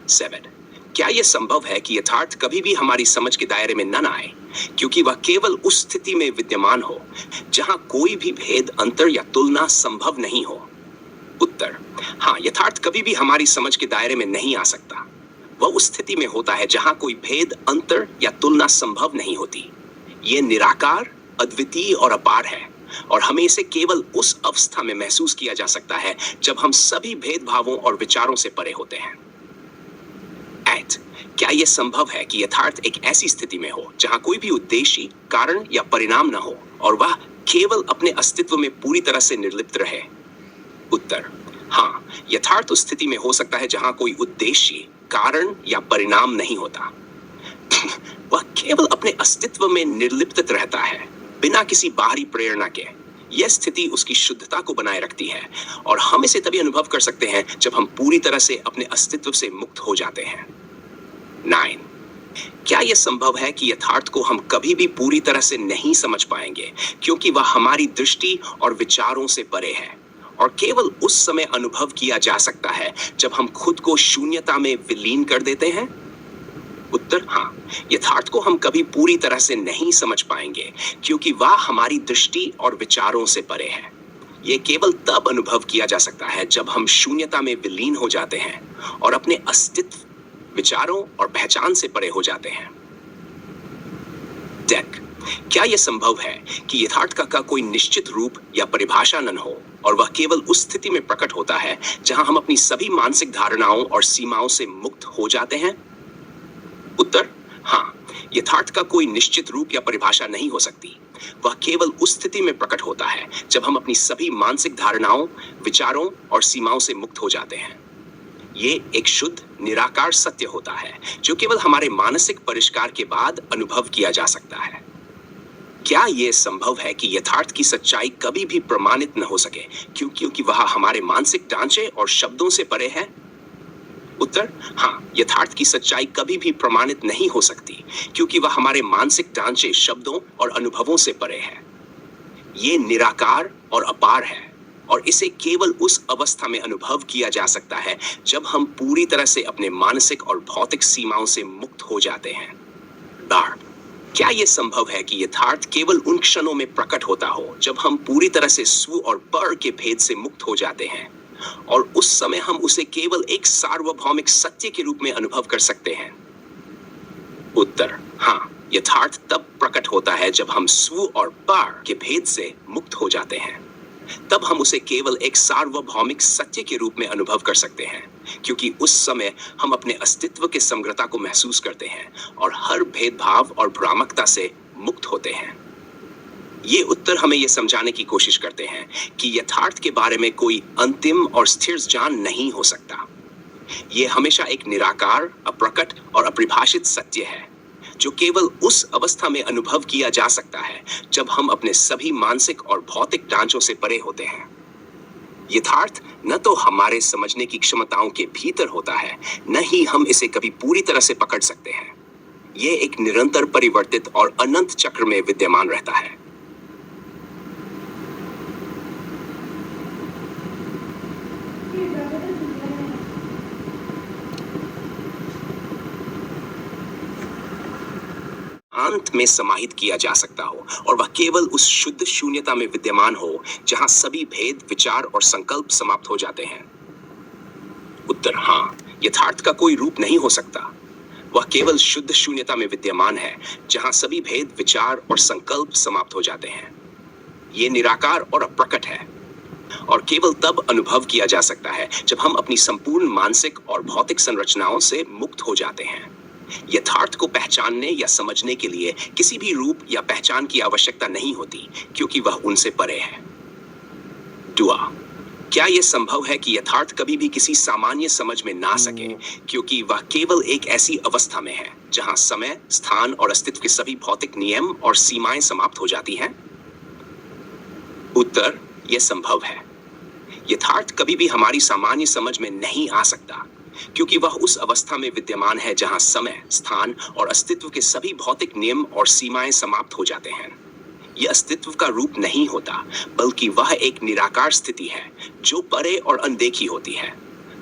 7. क्या यह संभव है कि यथार्थ कभी भी हमारी समझ के दायरे में न आए, क्योंकि वह केवल उस स्थिति में विद्यमान हो जहां कोई भी भेद, अंतर या तुलना संभव नहीं हो? उत्तर: हाँ, यथार्थ कभी भी हमारी समझ के दायरे में नहीं आ सकता। वह उस स्थिति में होता है जहां कोई भेद, अंतर या तुलना संभव नहीं होती। यह निराकार, अद्वितीय और अपार है, और हमें इसे केवल उस अवस्था में महसूस किया जा सकता है जब हम सभी भेदभावों और विचारों से परे होते हैं। 8. क्या यह संभव है कि यथार्थ एक ऐसी स्थिति में हो जहां कोई भी उद्देश्य, कारण या परिणाम न हो और वह केवल अपने अस्तित्व में पूरी तरह से निर्लिप्त रहे? उत्तर: हाँ, यथार्थ उस स्थिति में हो सकता है जहां कोई उद्देश्य, कारण या परिणाम नहीं होता। वह केवल अपने अस्तित्व में निर्लिप्त रहता है, बिना किसी बाहरी प्रेरणा के। यह स्थिति उसकी शुद्धता को बनाए रखती है और हम इसे तभी अनुभव कर सकते हैं जब हम पूरी तरह से अपने अस्तित्व से मुक्त हो जाते हैं। 9. क्या यह संभव है कि यथार्थ को हम कभी भी पूरी तरह से नहीं समझ पाएंगे क्योंकि वह हमारी दृष्टि और विचारों से परे है और केवल उस समय अनुभव किया जा सकता है जब हम खुद को शून्यता में विलीन कर देते हैं? उत्तर हाँ, यथार्थ को हम कभी पूरी तरह से नहीं समझ पाएंगे क्योंकि वह हमारी दृष्टि और विचारों से परे है। यह केवल तब अनुभव किया जा सकता है जब हम शून्यता में विलीन हो जाते हैं और अपने अस्तित्व, विचारों और पहचान से परे हो जाते हैं। डेक, क्या यह संभव है कि यथार्थ का कोई निश्चित रूप या परिभाषा न हो और वह केवल उस स्थिति में प्रकट होता है जहां हम अपनी सभी मानसिक धारणाओं और सीमाओं से मुक्त हो जाते हैं? उत्तर हाँ, यथार्थ का कोई निश्चित रूप या परिभाषा नहीं हो सकती। वह केवल उस स्थिति में प्रकट होता है जब हम अपनी सभी मानसिक धारणाओं, विचारों और सीमाओं से मुक्त हो जाते हैं। ये एक शुद्ध, निराकार सत्य होता है जो केवल हमारे मानसिक परिष्कार के बाद अनुभव किया जा सकता है। क्या यह संभव है कि यथार्थ की सच्चाई कभी भी प्रमाणित न हो सके क्योंकि वह हमारे मानसिक ढांचे और शब्दों से परे है? उत्तर हाँ, यथार्थ की सच्चाई कभी भी प्रमाणित नहीं हो सकती क्योंकि वह हमारे मानसिक ढांचे, शब्दों और अनुभवों से परे है। ये निराकार और अपार है और इसे केवल उस अवस्था में अनुभव किया जा सकता है जब हम पूरी तरह से अपने मानसिक और भौतिक सीमाओं से मुक्त हो जाते हैं। क्या यह संभव है कि यथार्थ केवल उन क्षणों में प्रकट होता हो जब हम पूरी तरह से स्व और पर के भेद से मुक्त हो जाते हैं और उस समय हम उसे केवल एक सार्वभौमिक सत्य के रूप में अनुभव कर सकते हैं? उत्तर हाँ, यथार्थ तब प्रकट होता है जब हम स्व और पर के भेद से मुक्त हो जाते हैं। तब हम उसे केवल एक सार्वभौमिक सत्य के रूप में अनुभव कर सकते हैं क्योंकि उस समय हम अपने अस्तित्व के समग्रता को महसूस करते हैं और हर भेदभाव और भ्रामकता से मुक्त होते हैं। ये उत्तर हमें यह समझाने की कोशिश करते हैं कि यथार्थ के बारे में कोई अंतिम और स्थिर ज्ञान नहीं हो सकता। यह हमेशा एक निराकार, अप्रकट और अपरिभाषित सत्य है जो केवल उस अवस्था में अनुभव किया जा सकता है जब हम अपने सभी मानसिक और भौतिक ढांचों से परे होते हैं। यथार्थ न तो हमारे समझने की क्षमताओं के भीतर होता है, न ही हम इसे कभी पूरी तरह से पकड़ सकते हैं। यह एक निरंतर परिवर्तित और अनंत चक्र में विद्यमान रहता है। अंत में समाहित किया जा सकता हो और वह केवल उस शुद्ध शून्यता में विद्यमान हो जहां सभी भेद, विचार और संकल्प समाप्त हो जाते हैं। उत्तर हाँ, यथार्थ का कोई रूप नहीं हो सकता। वह केवल शुद्ध शून्यता में विद्यमान है जहां सभी भेद, विचार और संकल्प समाप्त हो जाते हैं। ये निराकार और अप्रकट है और केवल तब अनुभव किया जा सकता है जब हम अपनी संपूर्ण मानसिक और भौतिक संरचनाओं से मुक्त हो जाते हैं। यथार्थ को पहचानने या समझने के लिए किसी भी रूप या पहचान की आवश्यकता नहीं होती क्योंकि वह उनसे परे है। दुआ, क्या यह संभव है कि यथार्थ कभी भी किसी सामान्य समझ में ना सके क्योंकि वह केवल एक ऐसी अवस्था में है जहां समय, स्थान और अस्तित्व के सभी भौतिक नियम और सीमाएं समाप्त हो जाती हैं? उत्तर, यह संभव है। यथार्थ कभी भी हमारी सामान्य समझ में नहीं आ सकता क्योंकि वह उस अवस्था में विद्यमान है जहां समय, स्थान और अस्तित्व के सभी भौतिक नियम और सीमाएं समाप्त हो जाते हैं। यह अस्तित्व का रूप नहीं होता, बल्कि वह एक निराकार स्थिति है जो परे और अनदेखी होती है।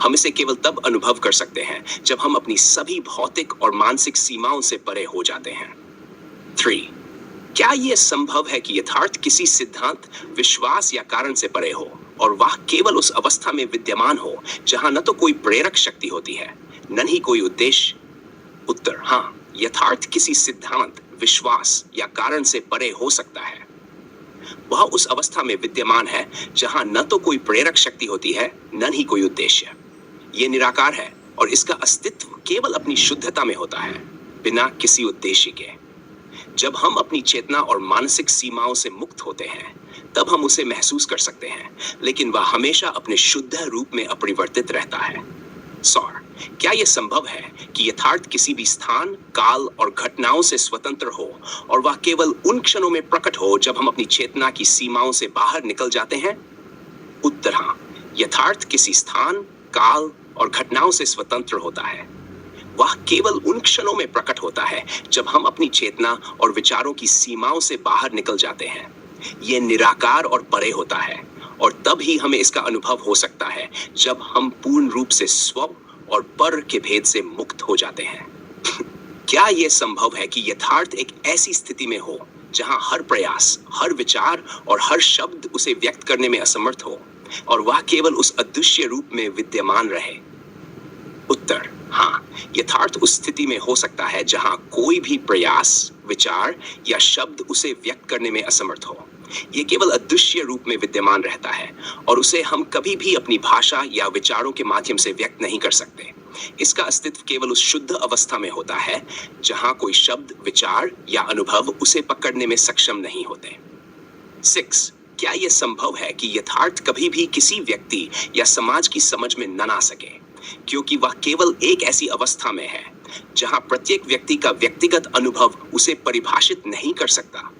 हम इसे केवल तब अनुभव कर सकते हैं जब हम अपनी सभी भौतिक और मानसिक सीमाओं से परे हो जाते हैं। 3. क्या यह संभव है कि यथार्थ किसी सिद्धांत, विश्वास या कारण से परे हो और वह केवल उस अवस्था में विद्यमान हो जहां न तो कोई प्रेरक शक्ति होती है, न ही कोई उद्देश्य? उत्तर हाँ, यथार्थ किसी सिद्धांत, विश्वास या कारण से परे हो सकता है। वह उस अवस्था में विद्यमान है जहां न तो कोई प्रेरक शक्ति होती है, न ही कोई उद्देश्य। यह निराकार है और इसका अस्तित्व केवल अपनी शुद्धता में होता है, बिना किसी उद्देश्य के। जब हम अपनी चेतना और मानसिक सीमाओं से मुक्त होते हैं, तब हम उसे महसूस कर सकते हैं, लेकिन वह हमेशा अपने शुद्ध रूप में अपरिवर्तित रहता है। सौर, क्या यह संभव है कि यथार्थ किसी भी स्थान, काल और घटनाओं से स्वतंत्र हो और वह केवल उन क्षणों में प्रकट हो जब हम अपनी चेतना की सीमाओं से बाहर निकल जाते हैं? उत्तर हाँ, यथार्थ किसी स्थान, काल और घटनाओं से स्वतंत्र होता है। वह केवल उन क्षणों में प्रकट होता है जब हम अपनी चेतना और विचारों की सीमाओं से बाहर निकल जाते हैं। यह निराकार और परे होता है, और तब ही हमें इसका अनुभव हो सकता है जब हम पूर्ण रूप से स्व और पर के भेद से मुक्त हो जाते हैं। क्या यह संभव है कि यथार्थ एक ऐसी स्थिति में हो जहां हर प्रयास, हर विचार और हर शब्द उसे व्यक्त करने में असमर्थ हो, और वह केवल उस अदृश्य रूप में विद्यमान रहे? उत्तर: हाँ, यथार्थ उस स्थिति में हो सकता है जहां कोई भी प्रयास, विचार या शब्द उसे व्यक्त करने में असमर्थ हो। यह केवल अदृश्य रूप में विद्यमान रहता है, और उसे हम कभी भी अपनी भाषा या विचारों के माध्यम से व्यक्त नहीं कर सकते। इसका अस्तित्व केवल उस शुद्ध अवस्था में होता है जहां कोई शब्द, विचार या अनुभव उसे पकड़ने में सक्षम नहीं होते। 6. क्या यह संभव है कि यथार्थ कभी भी किसी व्यक्ति या समाज की समझ में न आ सके, क्योंकि वह केवल एक ऐसी अवस्था में है जहां प्रत्येक व्यक्ति का व्यक्तिगत अनुभव उसे परिभाषित नहीं कर सकता?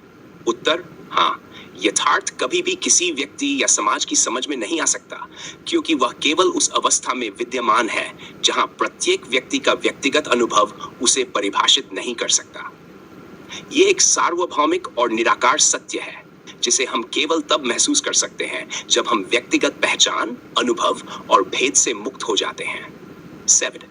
उत्तर: हाँ, यथार्थ कभी भी किसी व्यक्ति या समाज की समझ में नहीं आ सकता, क्योंकि वह केवल उस अवस्था में विद्यमान है जहां प्रत्येक व्यक्ति का व्यक्तिगत अनुभव उसे परिभाषित नहीं कर सकता। यह एक सार्वभौमिक और निराकार सत्य है जिसे हम केवल तब महसूस कर सकते हैं जब हम व्यक्तिगत पहचान, अनुभव और भेद से मुक्त हो जाते हैं। 7.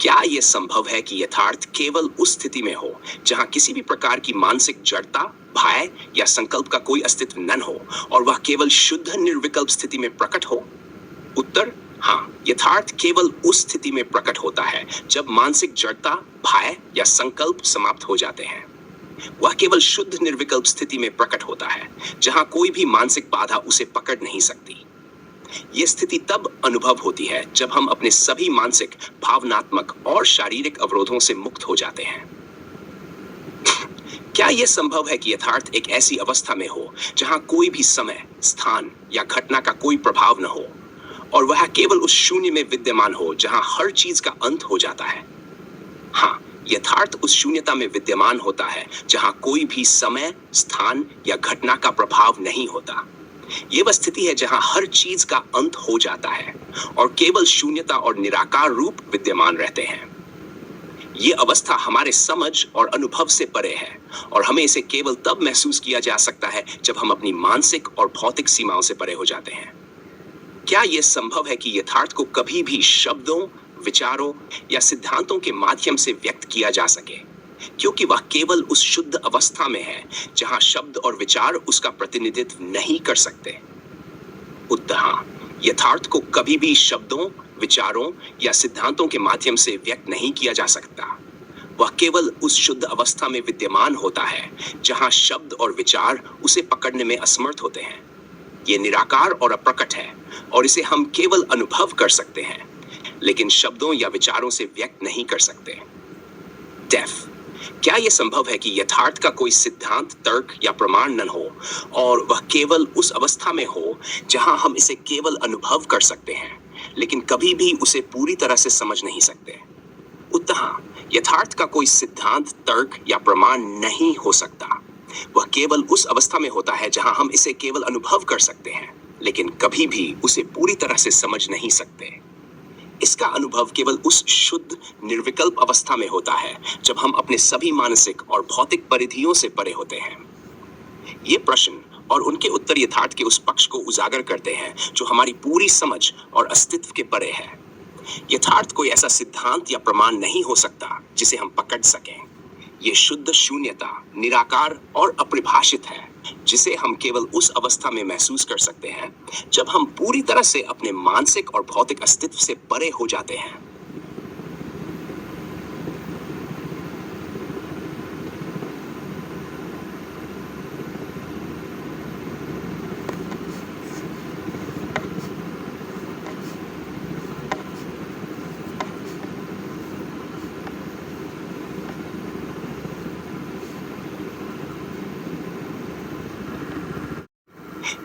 क्या यह संभव है कि यथार्थ केवल उस स्थिति में हो जहां किसी भी प्रकार की मानसिक जड़ता, भय या संकल्प का कोई अस्तित्व न हो, और वह केवल शुद्ध निर्विकल्प स्थिति में प्रकट हो? उत्तर: हाँ, यथार्थ केवल उस स्थिति में प्रकट होता है जब मानसिक जड़ता, भय या संकल्प समाप्त हो जाते हैं। वह केवल शुद्ध निर्विकल्प स्थिति में प्रकट होता है जहां कोई भी मानसिक बाधा उसे पकड़ नहीं सकती। यह स्थिति तब अनुभव होती है जब हम अपने सभी मानसिक, भावनात्मक और शारीरिक अवरोधों से मुक्त हो जाते हैं। क्या यह संभव है कि यथार्थ एक ऐसी अवस्था में हो जहां कोई भी समय, स्थान या घटना का कोई प्रभाव न हो, और वह केवल उस शून्य में विद्यमान हो जहां हर चीज का अंत हो जाता है? हाँ, यथार्थ उस शून्यता में विद्यमान होता है जहां कोई भी समय, स्थान या घटना का प्रभाव नहीं होता। यह वह स्थिति है जहां हर चीज का अंत हो जाता है और केवल शून्यता और निराकार रूप विद्यमान रहते हैं। यह अवस्था हमारे समझ और अनुभव से परे है, और हमें इसे केवल तब महसूस किया जा सकता है जब हम अपनी मानसिक और भौतिक सीमाओं से परे हो जाते हैं। क्या यह संभव है कि यथार्थ को कभी भी शब्दों, विचारों या सिद्धांतों के माध्यम से व्यक्त किया जा सके, क्योंकि वह केवल उस शुद्ध अवस्था में है जहां शब्द और विचार उसका प्रतिनिधित्व नहीं कर सकते? उत्तर: हाँ, यथार्थ को कभी भी शब्दों, विचारों या सिद्धांतों के माध्यम से व्यक्त नहीं किया जा सकता। वह केवल उस शुद्ध अवस्था में विद्यमान होता है जहां शब्द और विचार उसे पकड़ने में असमर्थ होते हैं। यह निराकार और अप्रकट है, और इसे हम केवल अनुभव कर सकते हैं, लेकिन शब्दों या विचारों से व्यक्त नहीं कर सकते। डेफ: क्या यह संभव है कि यथार्थ का कोई सिद्धांत, तर्क या प्रमाण न हो, और वह केवल उस अवस्था में हो जहां हम इसे केवल अनुभव कर सकते हैं, लेकिन कभी भी उसे पूरी तरह से समझ नहीं सकते? उत्तर: हाँ, यथार्थ का कोई सिद्धांत, तर्क या प्रमाण नहीं हो सकता। वह केवल उस अवस्था में होता है जहां हम इसे केवल अनुभव कर सकते हैं, लेकिन कभी भी उसे पूरी तरह से समझ नहीं सकते। इसका अनुभव केवल उस शुद्ध निर्विकल्प अवस्था में होता है जब हम अपने सभी मानसिक और भौतिक परिधियों से परे होते हैं। ये प्रश्न और उनके उत्तर यथार्थ के उस पक्ष को उजागर करते हैं जो हमारी पूरी समझ और अस्तित्व के परे है। यथार्थ कोई ऐसा सिद्धांत या प्रमाण नहीं हो सकता जिसे हम पकड़ सकें। ये शुद्ध शून्यता, निराकार और अपरिभाषित है, जिसे हम केवल उस अवस्था में महसूस कर सकते हैं जब हम पूरी तरह से अपने मानसिक और भौतिक अस्तित्व से परे हो जाते हैं।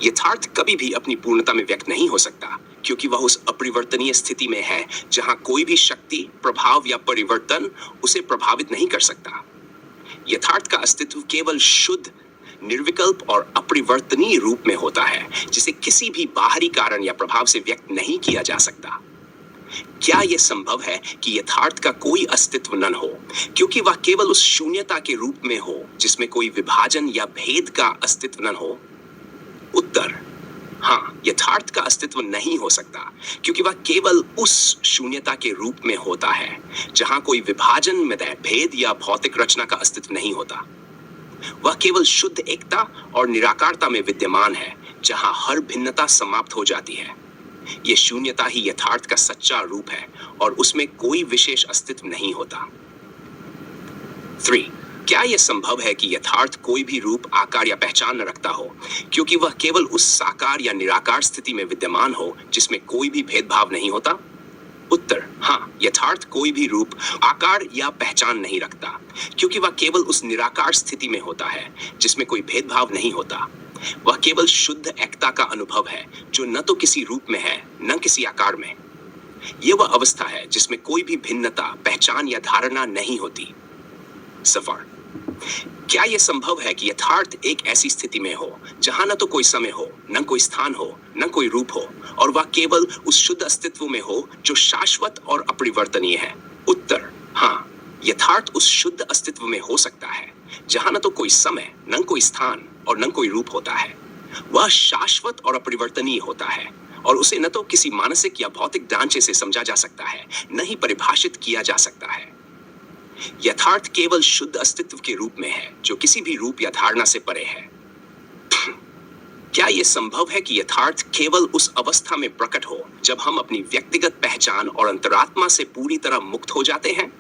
यथार्थ कभी भी अपनी पूर्णता में व्यक्त नहीं हो सकता, क्योंकि वह उस अपरिवर्तनीय स्थिति में है जहां कोई भी शक्ति, प्रभाव या परिवर्तन उसे प्रभावित नहीं कर सकता। यथार्थ का अस्तित्व केवल शुद्ध, निर्विकल्प और अपरिवर्तनीय रूप में होता है, जिसे किसी भी बाहरी कारण या प्रभाव से व्यक्त नहीं किया जा सकता। क्या यह संभव है कि यथार्थ का कोई अस्तित्व न हो क्योंकि वह केवल उस शून्यता के रूप में हो जिसमें कोई विभाजन या भेद का अस्तित्व न हो? उत्तर: हाँ, यथार्थ का अस्तित्व नहीं हो सकता क्योंकि वह केवल उस शून्यता के रूप में होता है जहां कोई विभाजन में भेद या भौतिक रचना का अस्तित्व नहीं होता। वह केवल शुद्ध एकता और निराकारता में विद्यमान है जहां हर भिन्नता समाप्त हो जाती है। यह शून्यता ही यथार्थ का सच्चा रूप है और उसमें कोई विशेष अस्तित्व नहीं होता। 3. क्या यह संभव है कि यथार्थ कोई भी रूप, आकार या पहचान न रखता हो क्योंकि वह केवल उस साकार या निराकार स्थिति में विद्यमान हो जिसमें कोई भी भेदभाव नहीं होता? उत्तर: हाँ, यथार्थ कोई भी रूप, आकार या पहचान नहीं रखता क्योंकि वह केवल उस निराकार स्थिति में होता है जिसमें कोई भेदभाव नहीं होता। वह केवल शुद्ध एकता का अनुभव है जो न तो किसी रूप में है न किसी आकार में। यह वह अवस्था है जिसमें कोई भी भिन्नता, पहचान या धारणा नहीं होती। सफर: क्या यह संभव है कि यथार्थ एक ऐसी स्थिति में हो जहां न तो कोई समय हो, न कोई स्थान हो, न कोई रूप हो और वह केवल उस शुद्ध अस्तित्व में हो जो शाश्वत और अपरिवर्तनीय है? उत्तर: हाँ, यथार्थ उस शुद्ध अस्तित्व में हो सकता है जहां न तो कोई समय, न कोई स्थान और न कोई रूप होता है। वह शाश्वत और अपरिवर्तनीय होता है और उसे न तो किसी मानसिक या भौतिक ढांचे से समझा जा सकता है, न ही परिभाषित किया जा सकता है। यथार्थ केवल शुद्ध अस्तित्व के रूप में है जो किसी भी रूप या धारणा से परे है। क्या यह संभव है कि यथार्थ केवल उस अवस्था में प्रकट हो जब हम अपनी व्यक्तिगत पहचान और अंतरात्मा से पूरी तरह मुक्त हो जाते हैं?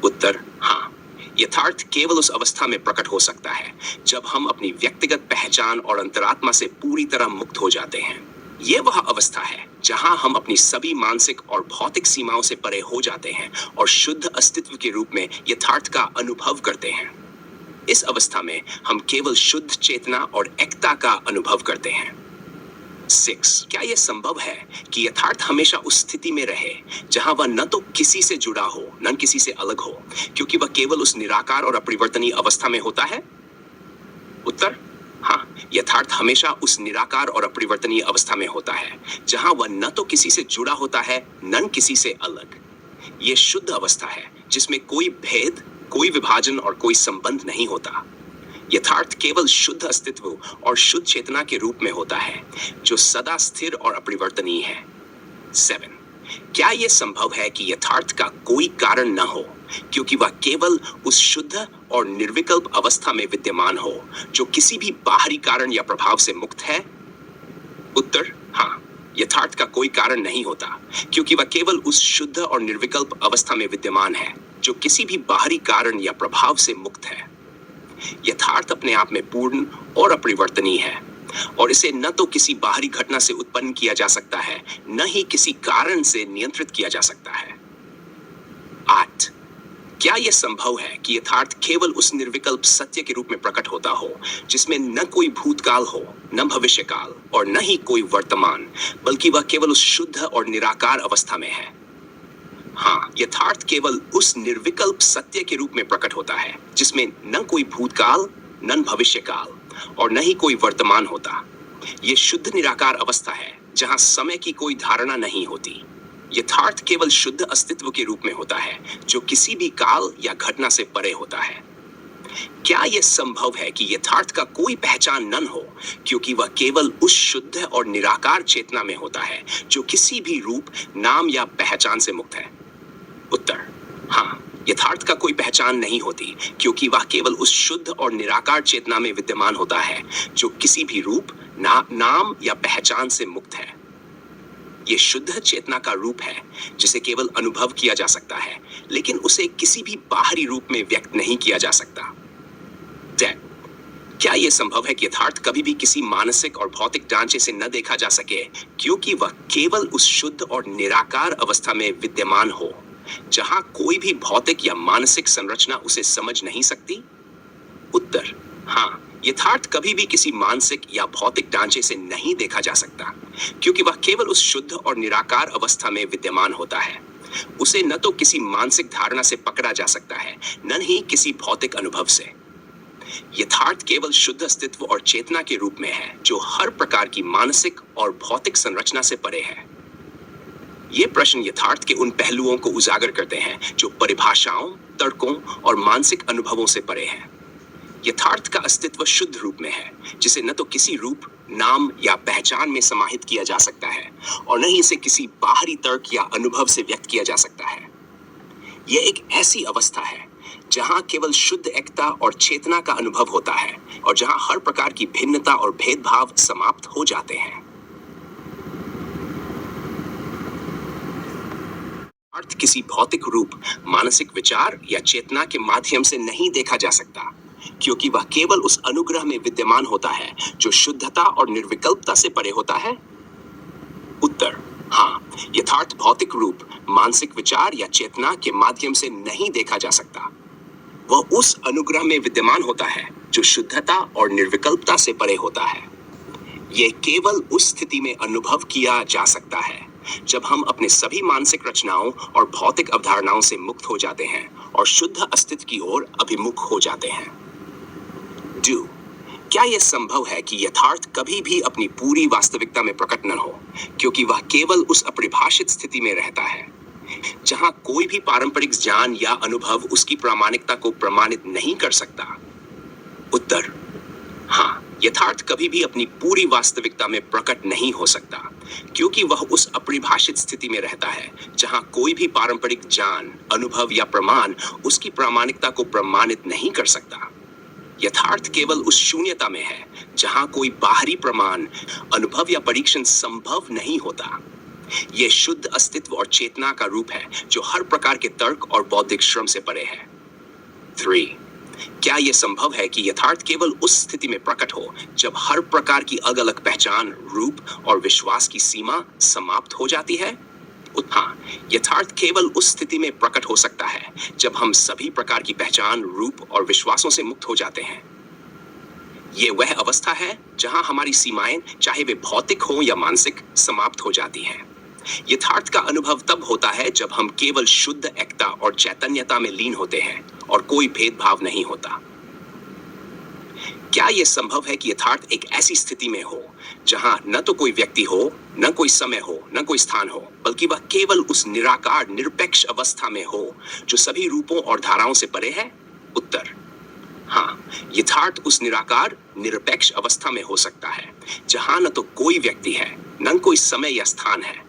उत्तर: हाँ, यथार्थ केवल उस अवस्था में प्रकट हो सकता है जब हम अपनी व्यक्तिगत पहचान और अंतरात्मा से पूरी तरह मुक्त हो जाते हैं। यह वह अवस्था है जहां हम अपनी सभी मानसिक और भौतिक सीमाओं से परे हो जाते हैं और शुद्ध अस्तित्व के रूप में यथार्थ का अनुभव करते हैं। इस अवस्था में हम केवल शुद्ध चेतना और एकता का अनुभव करते हैं। 6. क्या यह संभव है कि यथार्थ हमेशा उस स्थिति में रहे जहां वह न तो किसी से जुड़ा हो न किसी से अलग हो क्योंकि वह केवल उस निराकार और अपरिवर्तनीय अवस्था में होता है? उत्तर: हाँ, यथार्थ हमेशा उस निराकार और अपरिवर्तनीय अवस्था में होता है जहां वह न तो किसी से जुड़ा होता है न किसी से अलग। यह शुद्ध अवस्था है जिसमें कोई भेद, कोई विभाजन और कोई संबंध नहीं होता। यथार्थ केवल शुद्ध अस्तित्व और शुद्ध चेतना के रूप में होता है जो सदा स्थिर और अपरिवर्तनीय है। 7. क्या यह संभव है कि यथार्थ का कोई कारण न हो क्योंकि वह केवल उस शुद्ध और निर्विकल्प अवस्था में विद्यमान हो जो किसी भी बाहरी कारण या प्रभाव से मुक्त है? उत्तर: हाँ, यथार्थ का कोई कारण नहीं होता क्योंकि वह केवल उस शुद्ध और निर्विकल्प अवस्था में विद्यमान है जो किसी भी बाहरी कारण या प्रभाव से मुक्त है। यथार्थ अपने आप में पूर्ण और अपरिवर्तनीय है और इसे न तो किसी बाहरी घटना से उत्पन्न किया जा सकता है न ही किसी कारण से नियंत्रित किया जा सकता है। 8. क्या यह संभव है कि यथार्थ केवल उस निर्विकल्प सत्य के रूप में प्रकट होता हो जिसमें न कोई भूतकाल हो, न भविष्यकाल और न ही कोई वर्तमान, बल्कि वह केवल उस शुद्ध और निराकार अवस्था में है? हाँ, यथार्थ केवल उस निर्विकल्प सत्य के रूप में प्रकट होता है जिसमें न कोई भूतकाल, न भविष्यकाल और न ही कोई वर्तमान होता। यह शुद्ध निराकार अवस्था है जहां समय की कोई धारणा नहीं होती। यथार्थ केवल शुद्ध अस्तित्व के रूप में होता है जो किसी भी काल या घटना से परे होता है। क्या यह संभव है कि यथार्थ का कोई पहचान न हो क्योंकि वह केवल उस शुद्ध और निराकार चेतना में होता है जो किसी भी रूप, नाम या पहचान से मुक्त है? उत्तर: हाँ, यथार्थ का कोई पहचान नहीं होती क्योंकि वह केवल उस शुद्ध और निराकार चेतना में विद्यमान होता है जो किसी भी रूप, नाम या पहचान से मुक्त है। यह शुद्ध चेतना का रूप है जिसे केवल अनुभव किया जा सकता है लेकिन उसे किसी भी बाहरी रूप में व्यक्त नहीं किया जा सकता। 10. क्या यह संभव है कि यथार्थ कभी भी किसी मानसिक और भौतिक ढांचे से न देखा जा सके क्योंकि वह केवल उस शुद्ध और निराकार अवस्था में विद्यमान हो जहां कोई भी भौतिक या मानसिक संरचना उसे समझ नहीं सकती? उत्तर: हाँ, यथार्थ कभी भी किसी मानसिक या भौतिक ढांचे से नहीं देखा जा सकता क्योंकि वह केवल उस शुद्ध और निराकार अवस्था में विद्यमान होता है। उसे न तो किसी मानसिक धारणा से पकड़ा जा सकता है न ही किसी भौतिक अनुभव से। यथार्थ केवल शुद्ध अस्तित्व और चेतना के रूप में है जो हर प्रकार की मानसिक और भौतिक संरचना से परे है। ये प्रश्न यथार्थ के उन पहलुओं को उजागर करते हैं जो परिभाषाओं, तर्कों और मानसिक अनुभवों से परे हैं। यथार्थ का अस्तित्व शुद्ध रूप में है, जिसे न तो किसी रूप, नाम या पहचान में समाहित किया जा सकता है और न ही इसे किसी बाहरी तर्क या अनुभव से व्यक्त किया जा सकता है। यह एक ऐसी अवस्था है जहां केवल शुद्ध एकता और चेतना का अनुभव होता है और जहां हर प्रकार की भिन्नता और भेदभाव समाप्त हो जाते हैं। अर्थ किसी भौतिक रूप, मानसिक विचार या चेतना के माध्यम से नहीं देखा जा सकता, क्योंकि वह केवल उस अनुग्रह में विद्यमान होता है जो शुद्धता और निर्विकल्पता से परे होता है। उत्तर: हाँ, यथार्थ भौतिक रूप, मानसिक विचार या चेतना के माध्यम से नहीं देखा जा सकता। वह उस अनुग्रह में विद्यमान होता है जो शुद्धता और निर्विकल्पता से परे होता है। यह केवल उस स्थिति में अनुभव किया जा सकता है जब हम अपने सभी मानसिक रचनाओं और भौतिक अवधारणाओं से मुक्त हो जाते हैं और शुद्ध अस्तित्व की ओर अभिमुख हो जाते हैं। Do. क्या यह संभव है कि यथार्थ कभी भी अपनी पूरी वास्तविकता में प्रकट न हो, क्योंकि वह केवल उस अपरिभाषित स्थिति में रहता है जहां कोई भी पारंपरिक ज्ञान या अनुभव उसकी प्रामाणिकता को प्रमाणित नहीं कर सकता? उत्तर: हाँ, यथार्थ कभी भी अपनी पूरी वास्तविकता में प्रकट नहीं हो सकता, क्योंकि वह उस अपरिभाषित स्थिति में रहता है जहां कोई भी पारंपरिक ज्ञान, अनुभव या प्रमाण उसकी प्रामाणिकता को प्रमाणित नहीं कर सकता। यथार्थ केवल उस शून्यता में है जहां कोई बाहरी प्रमाण, अनुभव या परीक्षण संभव नहीं होता। यह शुद्ध अस्तित्व और चेतना का रूप है जो हर प्रकार के तर्क और बौद्धिक श्रम से परे है। 3. क्या यह संभव है कि यथार्थ केवल उस स्थिति में प्रकट हो जब हर प्रकार की अलग अलग पहचान, रूप और विश्वास की सीमा समाप्त हो जाती है? हाँ, यथार्थ केवल उस स्थिति में प्रकट हो सकता है जब हम सभी प्रकार की पहचान, रूप और विश्वासों से मुक्त हो जाते हैं। यह वह अवस्था है जहां हमारी सीमाएं, चाहे वे भौतिक हो या मानसिक, समाप्त हो जाती हैं। यथार्थ का अनुभव तब होता है जब हम केवल शुद्ध एकता और चैतन्यता में लीन होते हैं और कोई भेदभाव नहीं होता। क्या यह संभव है कि यथार्थ एक ऐसी स्थिति में हो जहां न तो कोई व्यक्ति हो, न कोई समय हो, न कोई स्थान हो, बल्कि वह केवल उस निराकार, निरपेक्ष अवस्था में हो जो सभी रूपों और धाराओं से परे है? उत्तर: हाँ, यथार्थ उस निराकार, निरपेक्ष अवस्था में हो सकता है जहां न तो कोई व्यक्ति है, न कोई समय या स्थान है।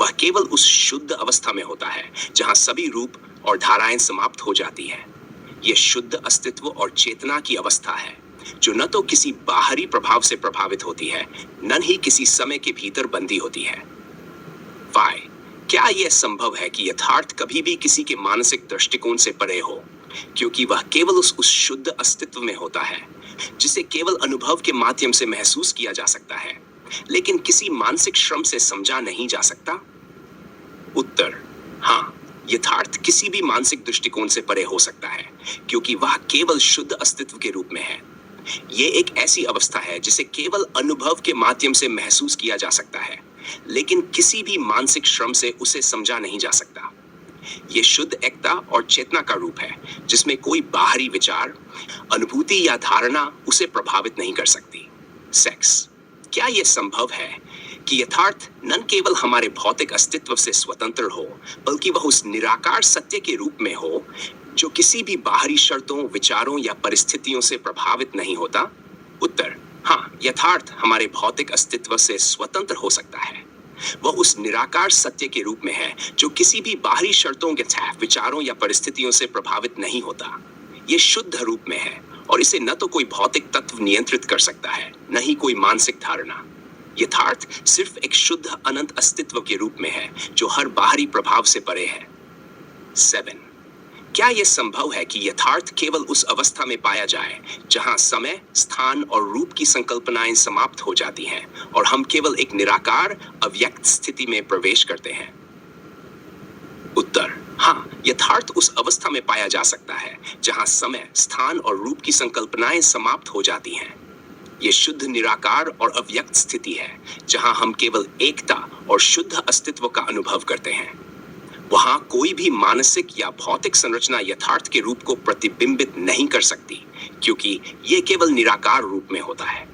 वह केवल उस शुद्ध अवस्था में होता है जहां सभी रूप और धाराएं समाप्त हो जाती हैं। यह शुद्ध अस्तित्व और चेतना की अवस्था है जो न तो किसी बाहरी प्रभाव से प्रभावित होती है, न ही किसी समय के भीतर बंधी होती है। 5. क्या यह संभव है कि यथार्थ कभी भी किसी के मानसिक दृष्टिकोण से परे हो, क्योंकि वह केवल उस शुद्ध अस्तित्व में होता है जिसे केवल अनुभव के माध्यम से महसूस किया जा सकता है, लेकिन किसी मानसिक श्रम से समझा नहीं जा सकता? उत्तर: हाँ, यथार्थ किसी भी मानसिक दृष्टिकोण से परे हो सकता है, क्योंकि वह केवल शुद्ध अस्तित्व के रूप में है। यह एक ऐसी अवस्था है जिसे केवल अनुभव के माध्यम से महसूस किया जा सकता है, लेकिन किसी भी मानसिक श्रम से उसे समझा नहीं जा सकता। यह शुद्ध एकता और चेतना का रूप है जिसमें कोई बाहरी विचार, अनुभूति या धारणा उसे प्रभावित नहीं कर सकती। सेक्स. क्या यह संभव है कि यथार्थ न केवल हमारे भौतिक अस्तित्व से स्वतंत्र हो, बल्कि वह उस निराकार सत्य के रूप में हो जो किसी भी बाहरी शर्तों, विचारों या परिस्थितियों से प्रभावित नहीं होता? उत्तर: हाँ, यथार्थ हमारे भौतिक अस्तित्व से स्वतंत्र हो सकता है। वह उस निराकार सत्य के रूप में है जो किसी भी बाहरी शर्तों के, विचारों या परिस्थितियों से प्रभावित नहीं होता। यह शुद्ध रूप में है और इसे न तो कोई भौतिक तत्व नियंत्रित कर सकता है, न ही कोई मानसिक धारणा। यथार्थ सिर्फ एक शुद्ध अनंत अस्तित्व के रूप में है जो हर बाहरी प्रभाव से परे है। 7. क्या यह संभव है कि यथार्थ केवल उस अवस्था में पाया जाए जहां समय, स्थान और रूप की संकल्पनाएं समाप्त हो जाती हैं और हम केवल एक निराकार, अव्यक्त स्थिति में प्रवेश करते हैं? उत्तर: हाँ, यथार्थ उस अवस्था में पाया जा सकता है जहां समय, स्थान और रूप की संकल्पनाएं समाप्त हो जाती हैं। यह शुद्ध निराकार और अव्यक्त स्थिति है जहां हम केवल एकता और शुद्ध अस्तित्व का अनुभव करते हैं। वहां कोई भी मानसिक या भौतिक संरचना यथार्थ के रूप को प्रतिबिंबित नहीं कर सकती, क्योंकि यह केवल निराकार रूप में होता है।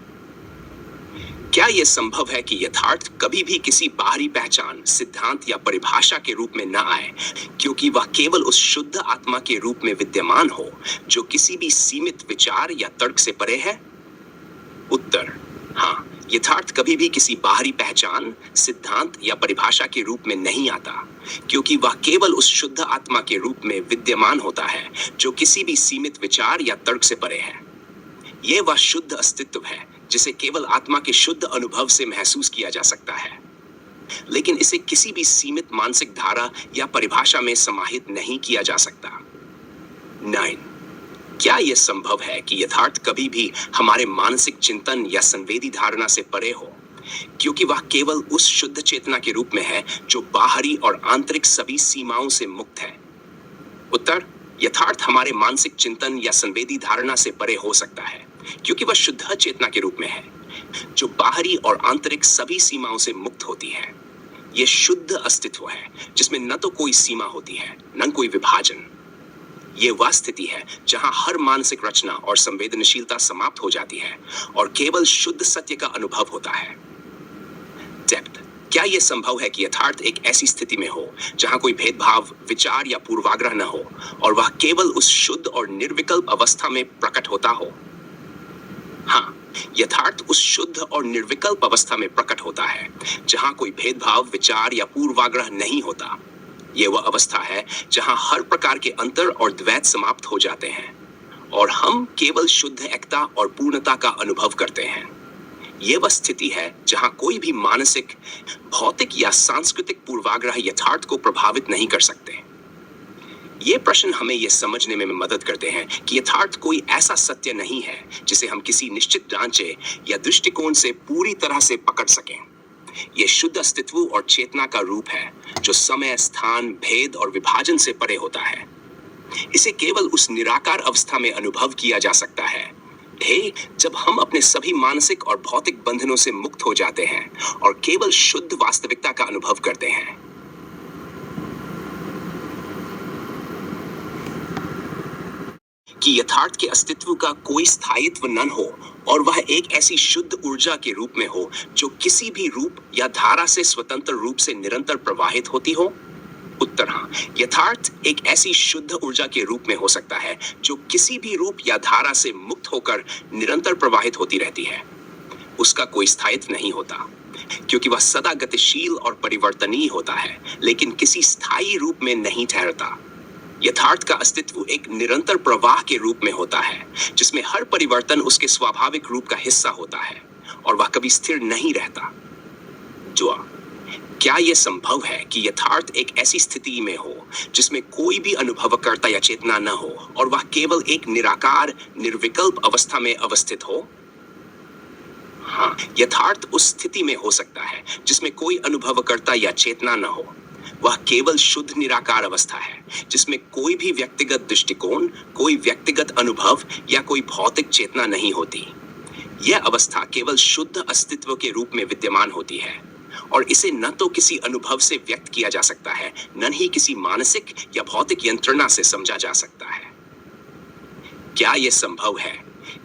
क्या यह संभव है कि यथार्थ कभी भी किसी बाहरी पहचान, सिद्धांत या परिभाषा के रूप में न आए, क्योंकि वह केवल उस शुद्ध आत्मा के रूप में विद्यमान हो जो किसी भी सीमित विचार या तर्क से परे है? उत्तर: हाँ, यथार्थ कभी भी किसी बाहरी पहचान, सिद्धांत या परिभाषा के रूप में नहीं आता, क्योंकि वह केवल उस शुद्ध आत्मा के रूप में विद्यमान होता है जो किसी भी सीमित विचार या तर्क से परे है। यह वह शुद्ध अस्तित्व है जिसे केवल आत्मा के शुद्ध अनुभव से महसूस किया जा सकता है, लेकिन इसे किसी भी सीमित मानसिक धारा या परिभाषा में समाहित नहीं किया जा सकता। 9. क्या यह संभव है कि यथार्थ कभी भी हमारे मानसिक चिंतन या संवेदी धारणा से परे हो, क्योंकि वह केवल उस शुद्ध चेतना के रूप में है जो बाहरी और आंतरिक सभी सीमाओं से मुक्त है? उत्तर: यथार्थ हमारे मानसिक चिंतन या संवेदी धारणा से परे हो सकता है, क्योंकि वह शुद्ध चेतना के रूप में है जो बाहरी और आंतरिक सभी सीमाओं से मुक्त होती है। यह शुद्ध अस्तित्व है जिसमें न तो कोई सीमा होती है, न कोई विभाजन। यह वह स्थिति है जहां हर मानसिक रचना और संवेदनशीलता समाप्त हो जाती है और केवल शुद्ध सत्य का अनुभव होता है। डेप्थ: क्या यह संभव है कि यथार्थ एक ऐसी स्थिति में हो जहां कोई भेदभाव, विचार या पूर्वाग्रह न हो और वह केवल उस शुद्ध और निर्विकल्प अवस्था में प्रकट होता हो? हाँ, यथार्थ उस शुद्ध और निर्विकल्प अवस्था में प्रकट होता है जहां कोई भेदभाव, विचार या पूर्वाग्रह नहीं होता। यह वह अवस्था है जहां हर प्रकार के अंतर और द्वैत समाप्त हो जाते हैं और हम केवल शुद्ध एकता और पूर्णता का अनुभव करते हैं। यह वह स्थिति है जहां कोई भी मानसिक, भौतिक या सांस्कृतिक पूर्वाग्रह यथार्थ को प्रभावित नहीं कर सकते। ये प्रश्न हमें यह समझने में मदद करते हैं कि यथार्थ कोई ऐसा सत्य नहीं है जिसे हम किसी निश्चित ढांचे या दृष्टिकोण से पूरी तरह से पकड़ सकें। यह शुद्ध अस्तित्व और चेतना का रूप है जो समय, स्थान, भेद और विभाजन से परे होता है। इसे केवल उस निराकार अवस्था में अनुभव किया जा सकता है जब हम अपने सभी मानसिक और भौतिक बंधनों से मुक्त हो जाते हैं और केवल शुद्ध वास्तविकता का अनुभव करते हैं। कि यथार्थ के अस्तित्व का कोई स्थायित्व न हो और वह एक ऐसी शुद्ध ऊर्जा के रूप में हो जो किसी भी रूप या धारा से स्वतंत्र रूप से निरंतर प्रवाहित होती हो? उत्तर: हाँ, यथार्थ एक ऐसी शुद्ध ऊर्जा के रूप में हो सकता है जो किसी भी रूप या धारा से मुक्त होकर निरंतर प्रवाहित होती रहती है। उसका कोई स्थायित्व नहीं होता, क्योंकि वह सदा गतिशील और परिवर्तनीय होता है, लेकिन किसी स्थायी रूप में नहीं ठहरता। यथार्थ का अस्तित्व एक निरंतर प्रवाह के रूप में होता है, जिसमें हर परिवर्तन उसके स्वाभाविक रूप का हिस्सा होता है और वह कभी स्थिर नहीं रहता। दुआ: क्या यह संभव है कि यथार्थ एक ऐसी स्थिति में हो जिसमें कोई भी अनुभवकर्ता या चेतना न हो और वह केवल एक निराकार, निर्विकल्प अवस्था में अवस्थित हो? हाँ, यथार्थ उस स्थिति में हो सकता है जिसमें कोई अनुभवकर्ता या चेतना न हो। वह केवल शुद्ध निराकार अवस्था है जिसमें कोई भी व्यक्तिगत दृष्टिकोण, कोई व्यक्तिगत अनुभव या कोई भौतिक चेतना नहीं होती। यह अवस्था केवल शुद्ध अस्तित्व के रूप में विद्यमान होती है और इसे न तो किसी अनुभव से व्यक्त किया जा सकता है, न ही किसी मानसिक या भौतिक यंत्रणा से समझा जा सकता है। क्या यह संभव है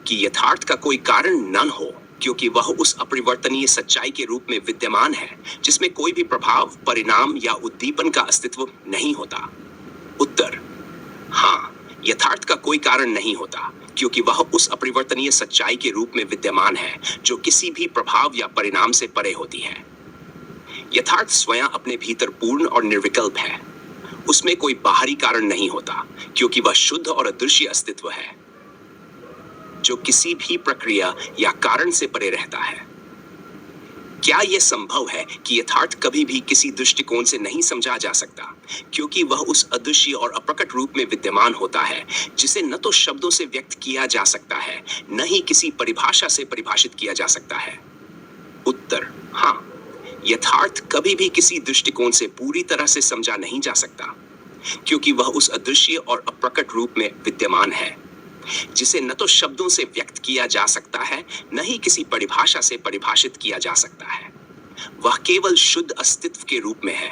कि यथार्थ का कोई कारण न हो, क्योंकि वह उस अपरिवर्तनीय सच्चाई के रूप में विद्यमान है जिसमें कोई भी प्रभाव, परिणाम या उद्दीपन का अस्तित्व नहीं होता? उत्तर: हाँ, यथार्थ का कोई कारण नहीं होता, क्योंकि वह उस अपरिवर्तनीय सच्चाई के रूप में विद्यमान है जो किसी भी प्रभाव या परिणाम से परे होती है। यथार्थ स्वयं अपने भीतर पूर्ण और निर्विकल्प है। उसमें कोई बाहरी कारण नहीं होता, क्योंकि वह शुद्ध और अदृश्य अस्तित्व है जो किसी भी प्रक्रिया या कारण से परे रहता है। क्या यह संभव है कि यथार्थ कभी भी किसी दृष्टिकोण से नहीं समझा जा सकता, क्योंकि वह उस अदृश्य और अप्रकट रूप में विद्यमान होता है जिसे न तो शब्दों से व्यक्त किया जा सकता है, न ही किसी परिभाषा से परिभाषित किया जा सकता है? उत्तर: हाँ, यथार्थ कभी भी किसी दृष्टिकोण से पूरी तरह से समझा नहीं जा सकता, क्योंकि वह उस अदृश्य और अप्रकट रूप में विद्यमान है जिसे न तो शब्दों से व्यक्त किया जा सकता है, न ही किसी परिभाषा से परिभाषित किया जा सकता है। वह केवल शुद्ध अस्तित्व के रूप में है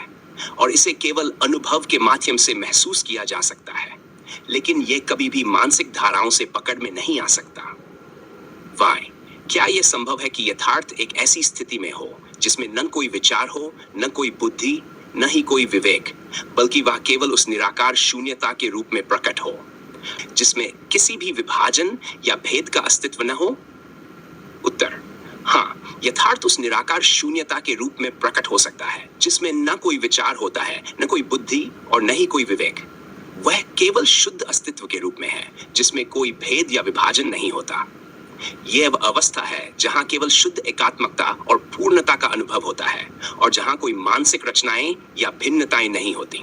और इसे केवल अनुभव के माध्यम से महसूस किया जा सकता है, लेकिन यह कभी भी मानसिक धाराओं से पकड़ में नहीं आ सकता। वाई: क्या यह संभव है कि यथार्थ एक ऐसी स्थिति में हो जिसमें न कोई विचार हो, न कोई बुद्धि, न ही कोई विवेक, बल्कि वह केवल उस निराकार शून्यता के रूप में प्रकट हो, जिसमें किसी भी विभाजन या भेद का अस्तित्व न हो? उत्तर: हाँ, यथार्थ उस निराकार शून्यता के रूप में प्रकट हो सकता है जिसमें न कोई विचार होता है, न कोई बुद्धि और न ही कोई विवेक। वह केवल शुद्ध अस्तित्व के रूप में है जिसमें कोई भेद या विभाजन नहीं होता। यह वह अवस्था है जहां केवल शुद्ध एकात्मकता और पूर्णता का अनुभव होता है और जहां कोई मानसिक रचनाएं या भिन्नताएं नहीं होती।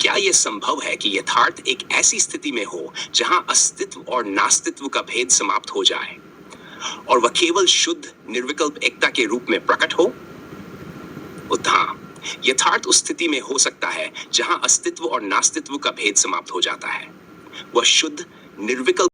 क्या यह संभव है कि यथार्थ एक ऐसी स्थिति में हो जहां अस्तित्व और नास्तित्व का भेद समाप्त हो जाए और वह केवल शुद्ध निर्विकल्प एकता के रूप में प्रकट हो? हाँ, यथार्थ उस स्थिति में हो सकता है जहां अस्तित्व और नास्तित्व का भेद समाप्त हो जाता है। वह शुद्ध निर्विकल्प